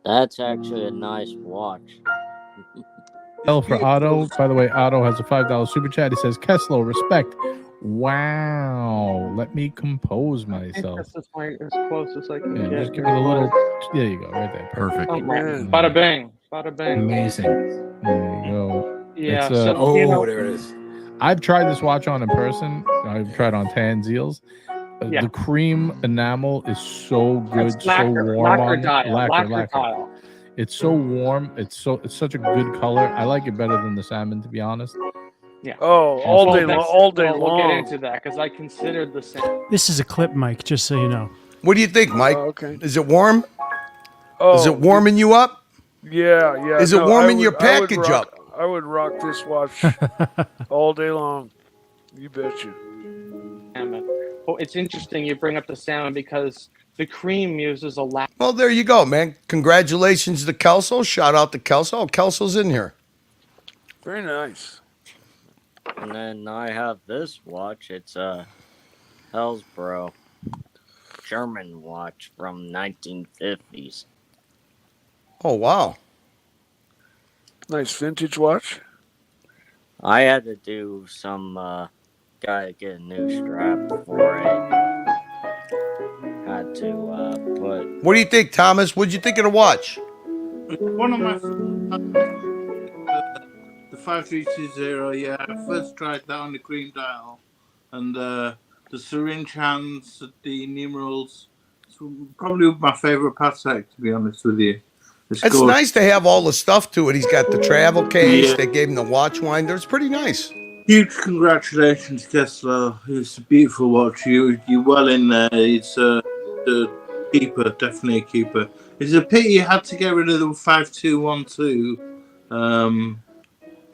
That's actually a nice watch. L for Otto. By the way, Otto has a $5 super chat. He says, Kessler, respect. Wow. Let me compose myself. This is as close as I can get. Just give it a little. There you go, right there. Perfect. Oh, bada bang. Bada bang. Amazing. There you go. Yeah. It's, So, you know, there it is. I've tried this watch on in person. I've tried on Tan Zeals. The cream enamel is so good, It's lacquer, so warm lacquer on dial, lacquer lacquer. tile. It's so warm. It's such a good color. I like it better than the salmon, to be honest. Yeah. Oh, all day long. We'll get into that because I considered the same. This is a clip, Mike, just so you know. What do you think, Mike? Okay. Is it warm? Oh, Is it warming you up? Yeah. Is it warming your package up? I would rock this watch all day long. You betcha. Salmon. Well, it's interesting you bring up the salmon because the cream uses a lacquer. Well, there you go, man. Congratulations to Kelso. Shout out to Kelso. Oh, Kelso's in here. Very nice. And then I have this watch. It's a Hellsboro German watch from 1950s. Oh, wow. Nice vintage watch. I had to do some gotta get a new strap for it. Had to put. What do you think, Thomas? What'd you think of the watch? One of my the 5320. Yeah, I first tried that on the cream dial, and the syringe hands, the numerals. It's probably my favorite Patek, to be honest with you. It's nice to have all the stuff to it. He's got the travel case. They gave him the watch winder. It's pretty nice. Huge congratulations, Kessler. It's a beautiful watch. You're well in there. It's a keeper, definitely a keeper. It's a pity you had to get rid of the 5212.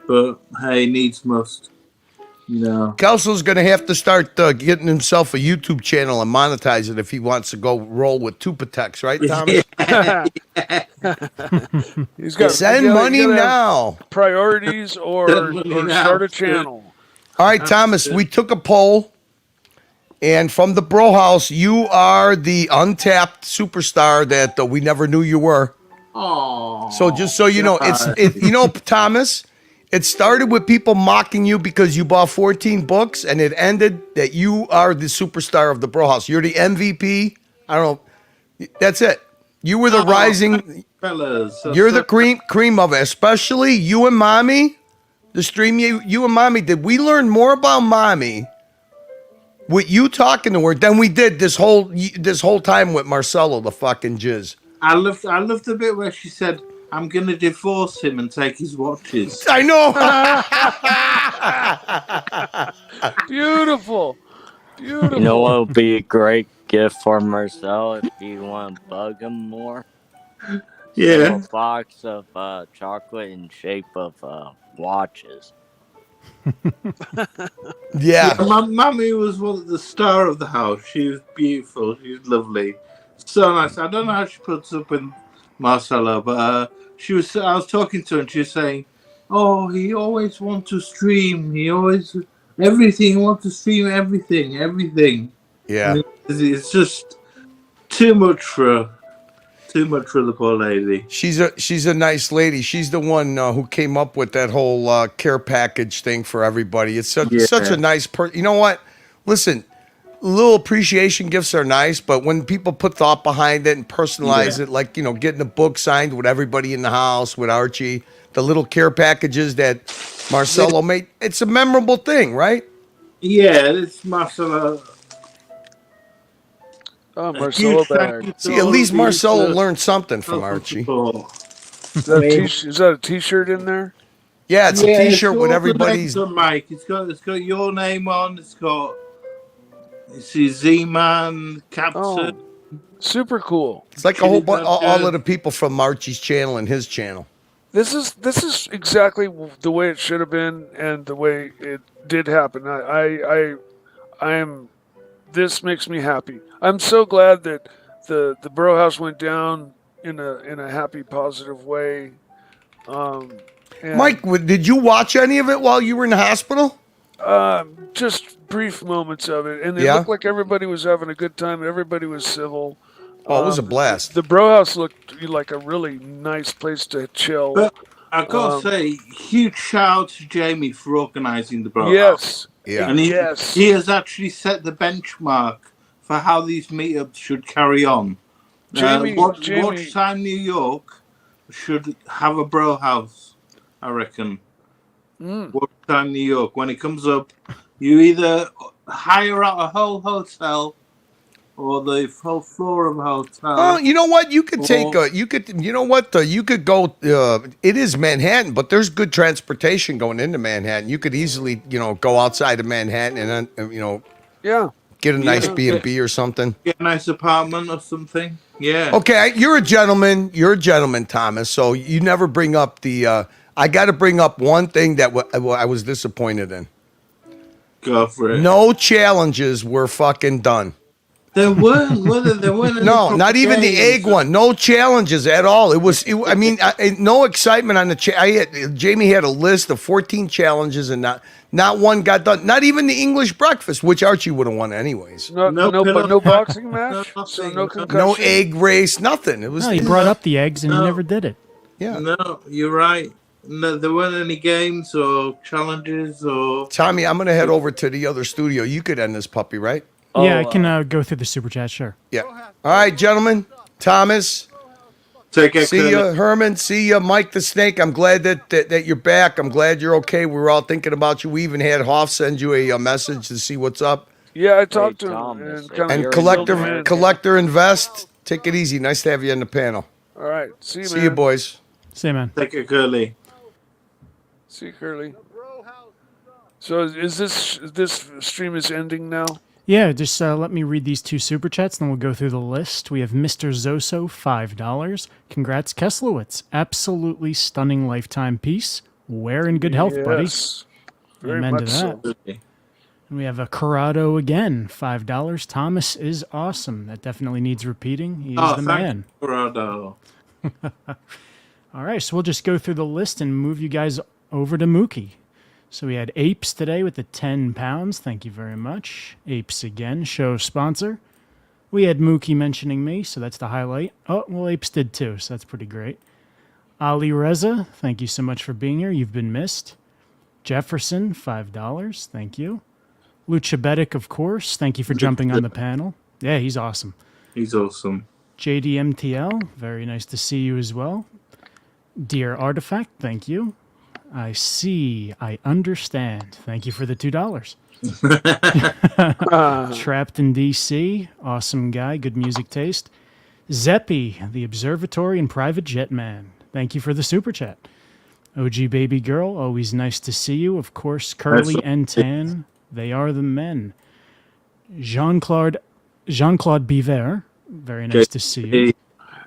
But hey, needs must. No. Kelso's going to have to start getting himself a YouTube channel and monetize it if he wants to go roll with Tupatex, right, Thomas? He's got Send money now. Priorities or start a channel. All right, Thomas, we took a poll, and from the Bro House, you are the untapped superstar that we never knew you were. Oh. So just so you know, Thomas, it started with people mocking you because you bought 14 books, and it ended that you are the superstar of the Bro House. You're the MVP. I don't know. That's it. You were the rising. Fellas. You're the cream of it, especially you and Mommy. The stream you and Mommy did. We learned more about Mommy with you talking to her than we did this whole time with Marcelo, the fucking jizz. I loved the bit where she said, "I'm gonna divorce him and take his watches." I know. Beautiful. You know what would be a great gift for Marcel if you want to bug him more? Yeah. A box of chocolate in shape of watches. Yeah. Mommy was the star of the house. She was beautiful. She was lovely. So nice. I don't know how she puts up with Marcelo, but I was talking to her and she was saying, "Oh, he always wants to stream. He always everything. He wants to stream everything. Yeah. And it's just too much for the poor lady. She's a nice lady. She's the one who came up with that whole care package thing for everybody. It's such a nice person. You know what? Listen, little appreciation gifts are nice, but when people put thought behind it and personalize it, like, getting a book signed with everybody in the house, with Archie, the little care packages that Marcelo made, it's a memorable thing, right? Yeah, it's Marcelo. Oh, Marcelo bag. See, at least Marcelo learned something from Archie. Is that a T-shirt in there? Yeah, it's a T-shirt with everybody's. Mike, it's got your name on. It's Z-Man, Captain. Oh, super cool. It's like a whole bunch, all of the people from Archie's channel and his channel. This is exactly the way it should have been and the way it did happen. I am. This makes me happy. I'm so glad that the Bro House went down in a happy, positive way. Mike, did you watch any of it while you were in the hospital? Just brief moments of it, and it Yeah? looked like everybody was having a good time. Everybody was civil. Oh, it was a blast. The Bro House looked like a really nice place to chill. But I've got to say, huge shout out to Jamie for organising the Bro House. Yes. Yeah. And he has actually set the benchmark for how these meetups should carry on. Jamie- Watch Time New York should have a Bro House, I reckon. Watch Time New York. When it comes up, you either hire out a whole hotel or the whole floor of a hotel. Oh, you know what? You could you could go. It is Manhattan, but there's good transportation going into Manhattan. You could easily, go outside of Manhattan and then, Yeah. get a nice B&B or something. Get a nice apartment or something. Yeah. Okay, you're a gentleman. You're a gentleman, Thomas. So you never bring up the. I got to bring up one thing that I was disappointed in. Go for it. No challenges were fucking done. There weren't. There weren't. No, not even the egg one. No challenges at all. I mean, no excitement on the. Jamie had a list of 14 challenges, and not one got done. Not even the English breakfast, which Archie would have won anyways. No boxing match. So no concussion. No egg race. Nothing. It was. No, he brought up the eggs and he never did it. Yeah. No, you're right. No, there weren't any games or challenges or. Tommy, I'm gonna head over to the other studio. You could end this puppy, right? Yeah, I can go through the super chat. Sure. Yeah. All right, gentlemen. Thomas. Take care. See you, Herman. See you, Mike the Snake. I'm glad that you're back. I'm glad you're okay. We were all thinking about you. We even had Hoff send you a message to see what's up. Yeah, I talked to him. And Collector Invest. Take it easy. Nice to have you on the panel. All right. See you, man. See you, boys. See you, man. Take it, Curly. See you, Curly. So is this stream is ending now? Yeah, just let me read these two super chats, then we'll go through the list. We have Mr. Zoso, $5. Congrats, Keslowitz. Absolutely stunning lifetime piece. Wear in good health, buddy. Very Amen much to that. so. And we have a Corrado again, $5. Thomas is awesome. That definitely needs repeating. He is the man. Corrado. All right, so we'll just go through the list and move you guys over to Mookie. So we had Apes today with the £10. Thank you very much. Apes again, show sponsor. We had Mookie mentioning me, so that's the highlight. Oh, well, Apes did too, so that's pretty great. Ali Reza, thank you so much for being here. You've been missed. Jefferson, $5. Thank you. Luchabetic, of course. Thank you for jumping on the panel. Yeah, he's awesome. He's awesome. JDMTL, very nice to see you as well. Dear Artifact, thank you. I see, I understand. Thank you for the $2. Trapped in DC, awesome guy, good music taste. Zeppy, the Observatory and Private Jet Man, thank you for the super chat. OG Baby Girl, always nice to see you. Of course, Curly and Tan, they are the men. Jean-Claude Biver, very nice to see you.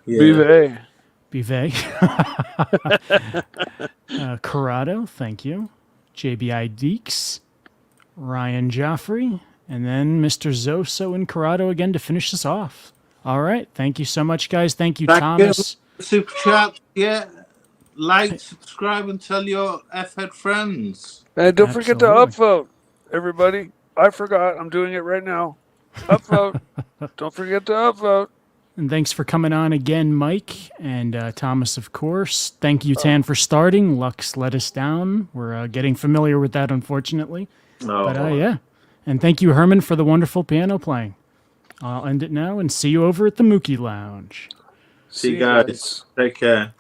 Bivet. Bivet. Corrado, thank you. JBI Deeks. Ryan Joffrey. And then Mr. Zoso and Corrado again to finish us off. All right. Thank you so much, guys. Thank you, Thomas. Super chat. Yeah. Like, subscribe, and tell your F-head friends. And don't forget to upvote, everybody. I forgot. I'm doing it right now. Upvote. Don't forget to upvote. And thanks for coming on again, Mike and Thomas, of course. Thank you, Tan, for starting. Lux let us down. We're getting familiar with that, unfortunately. But yeah. And thank you, Herman, for the wonderful piano playing. I'll end it now and see you over at the Mookie Lounge. See you guys. Take care.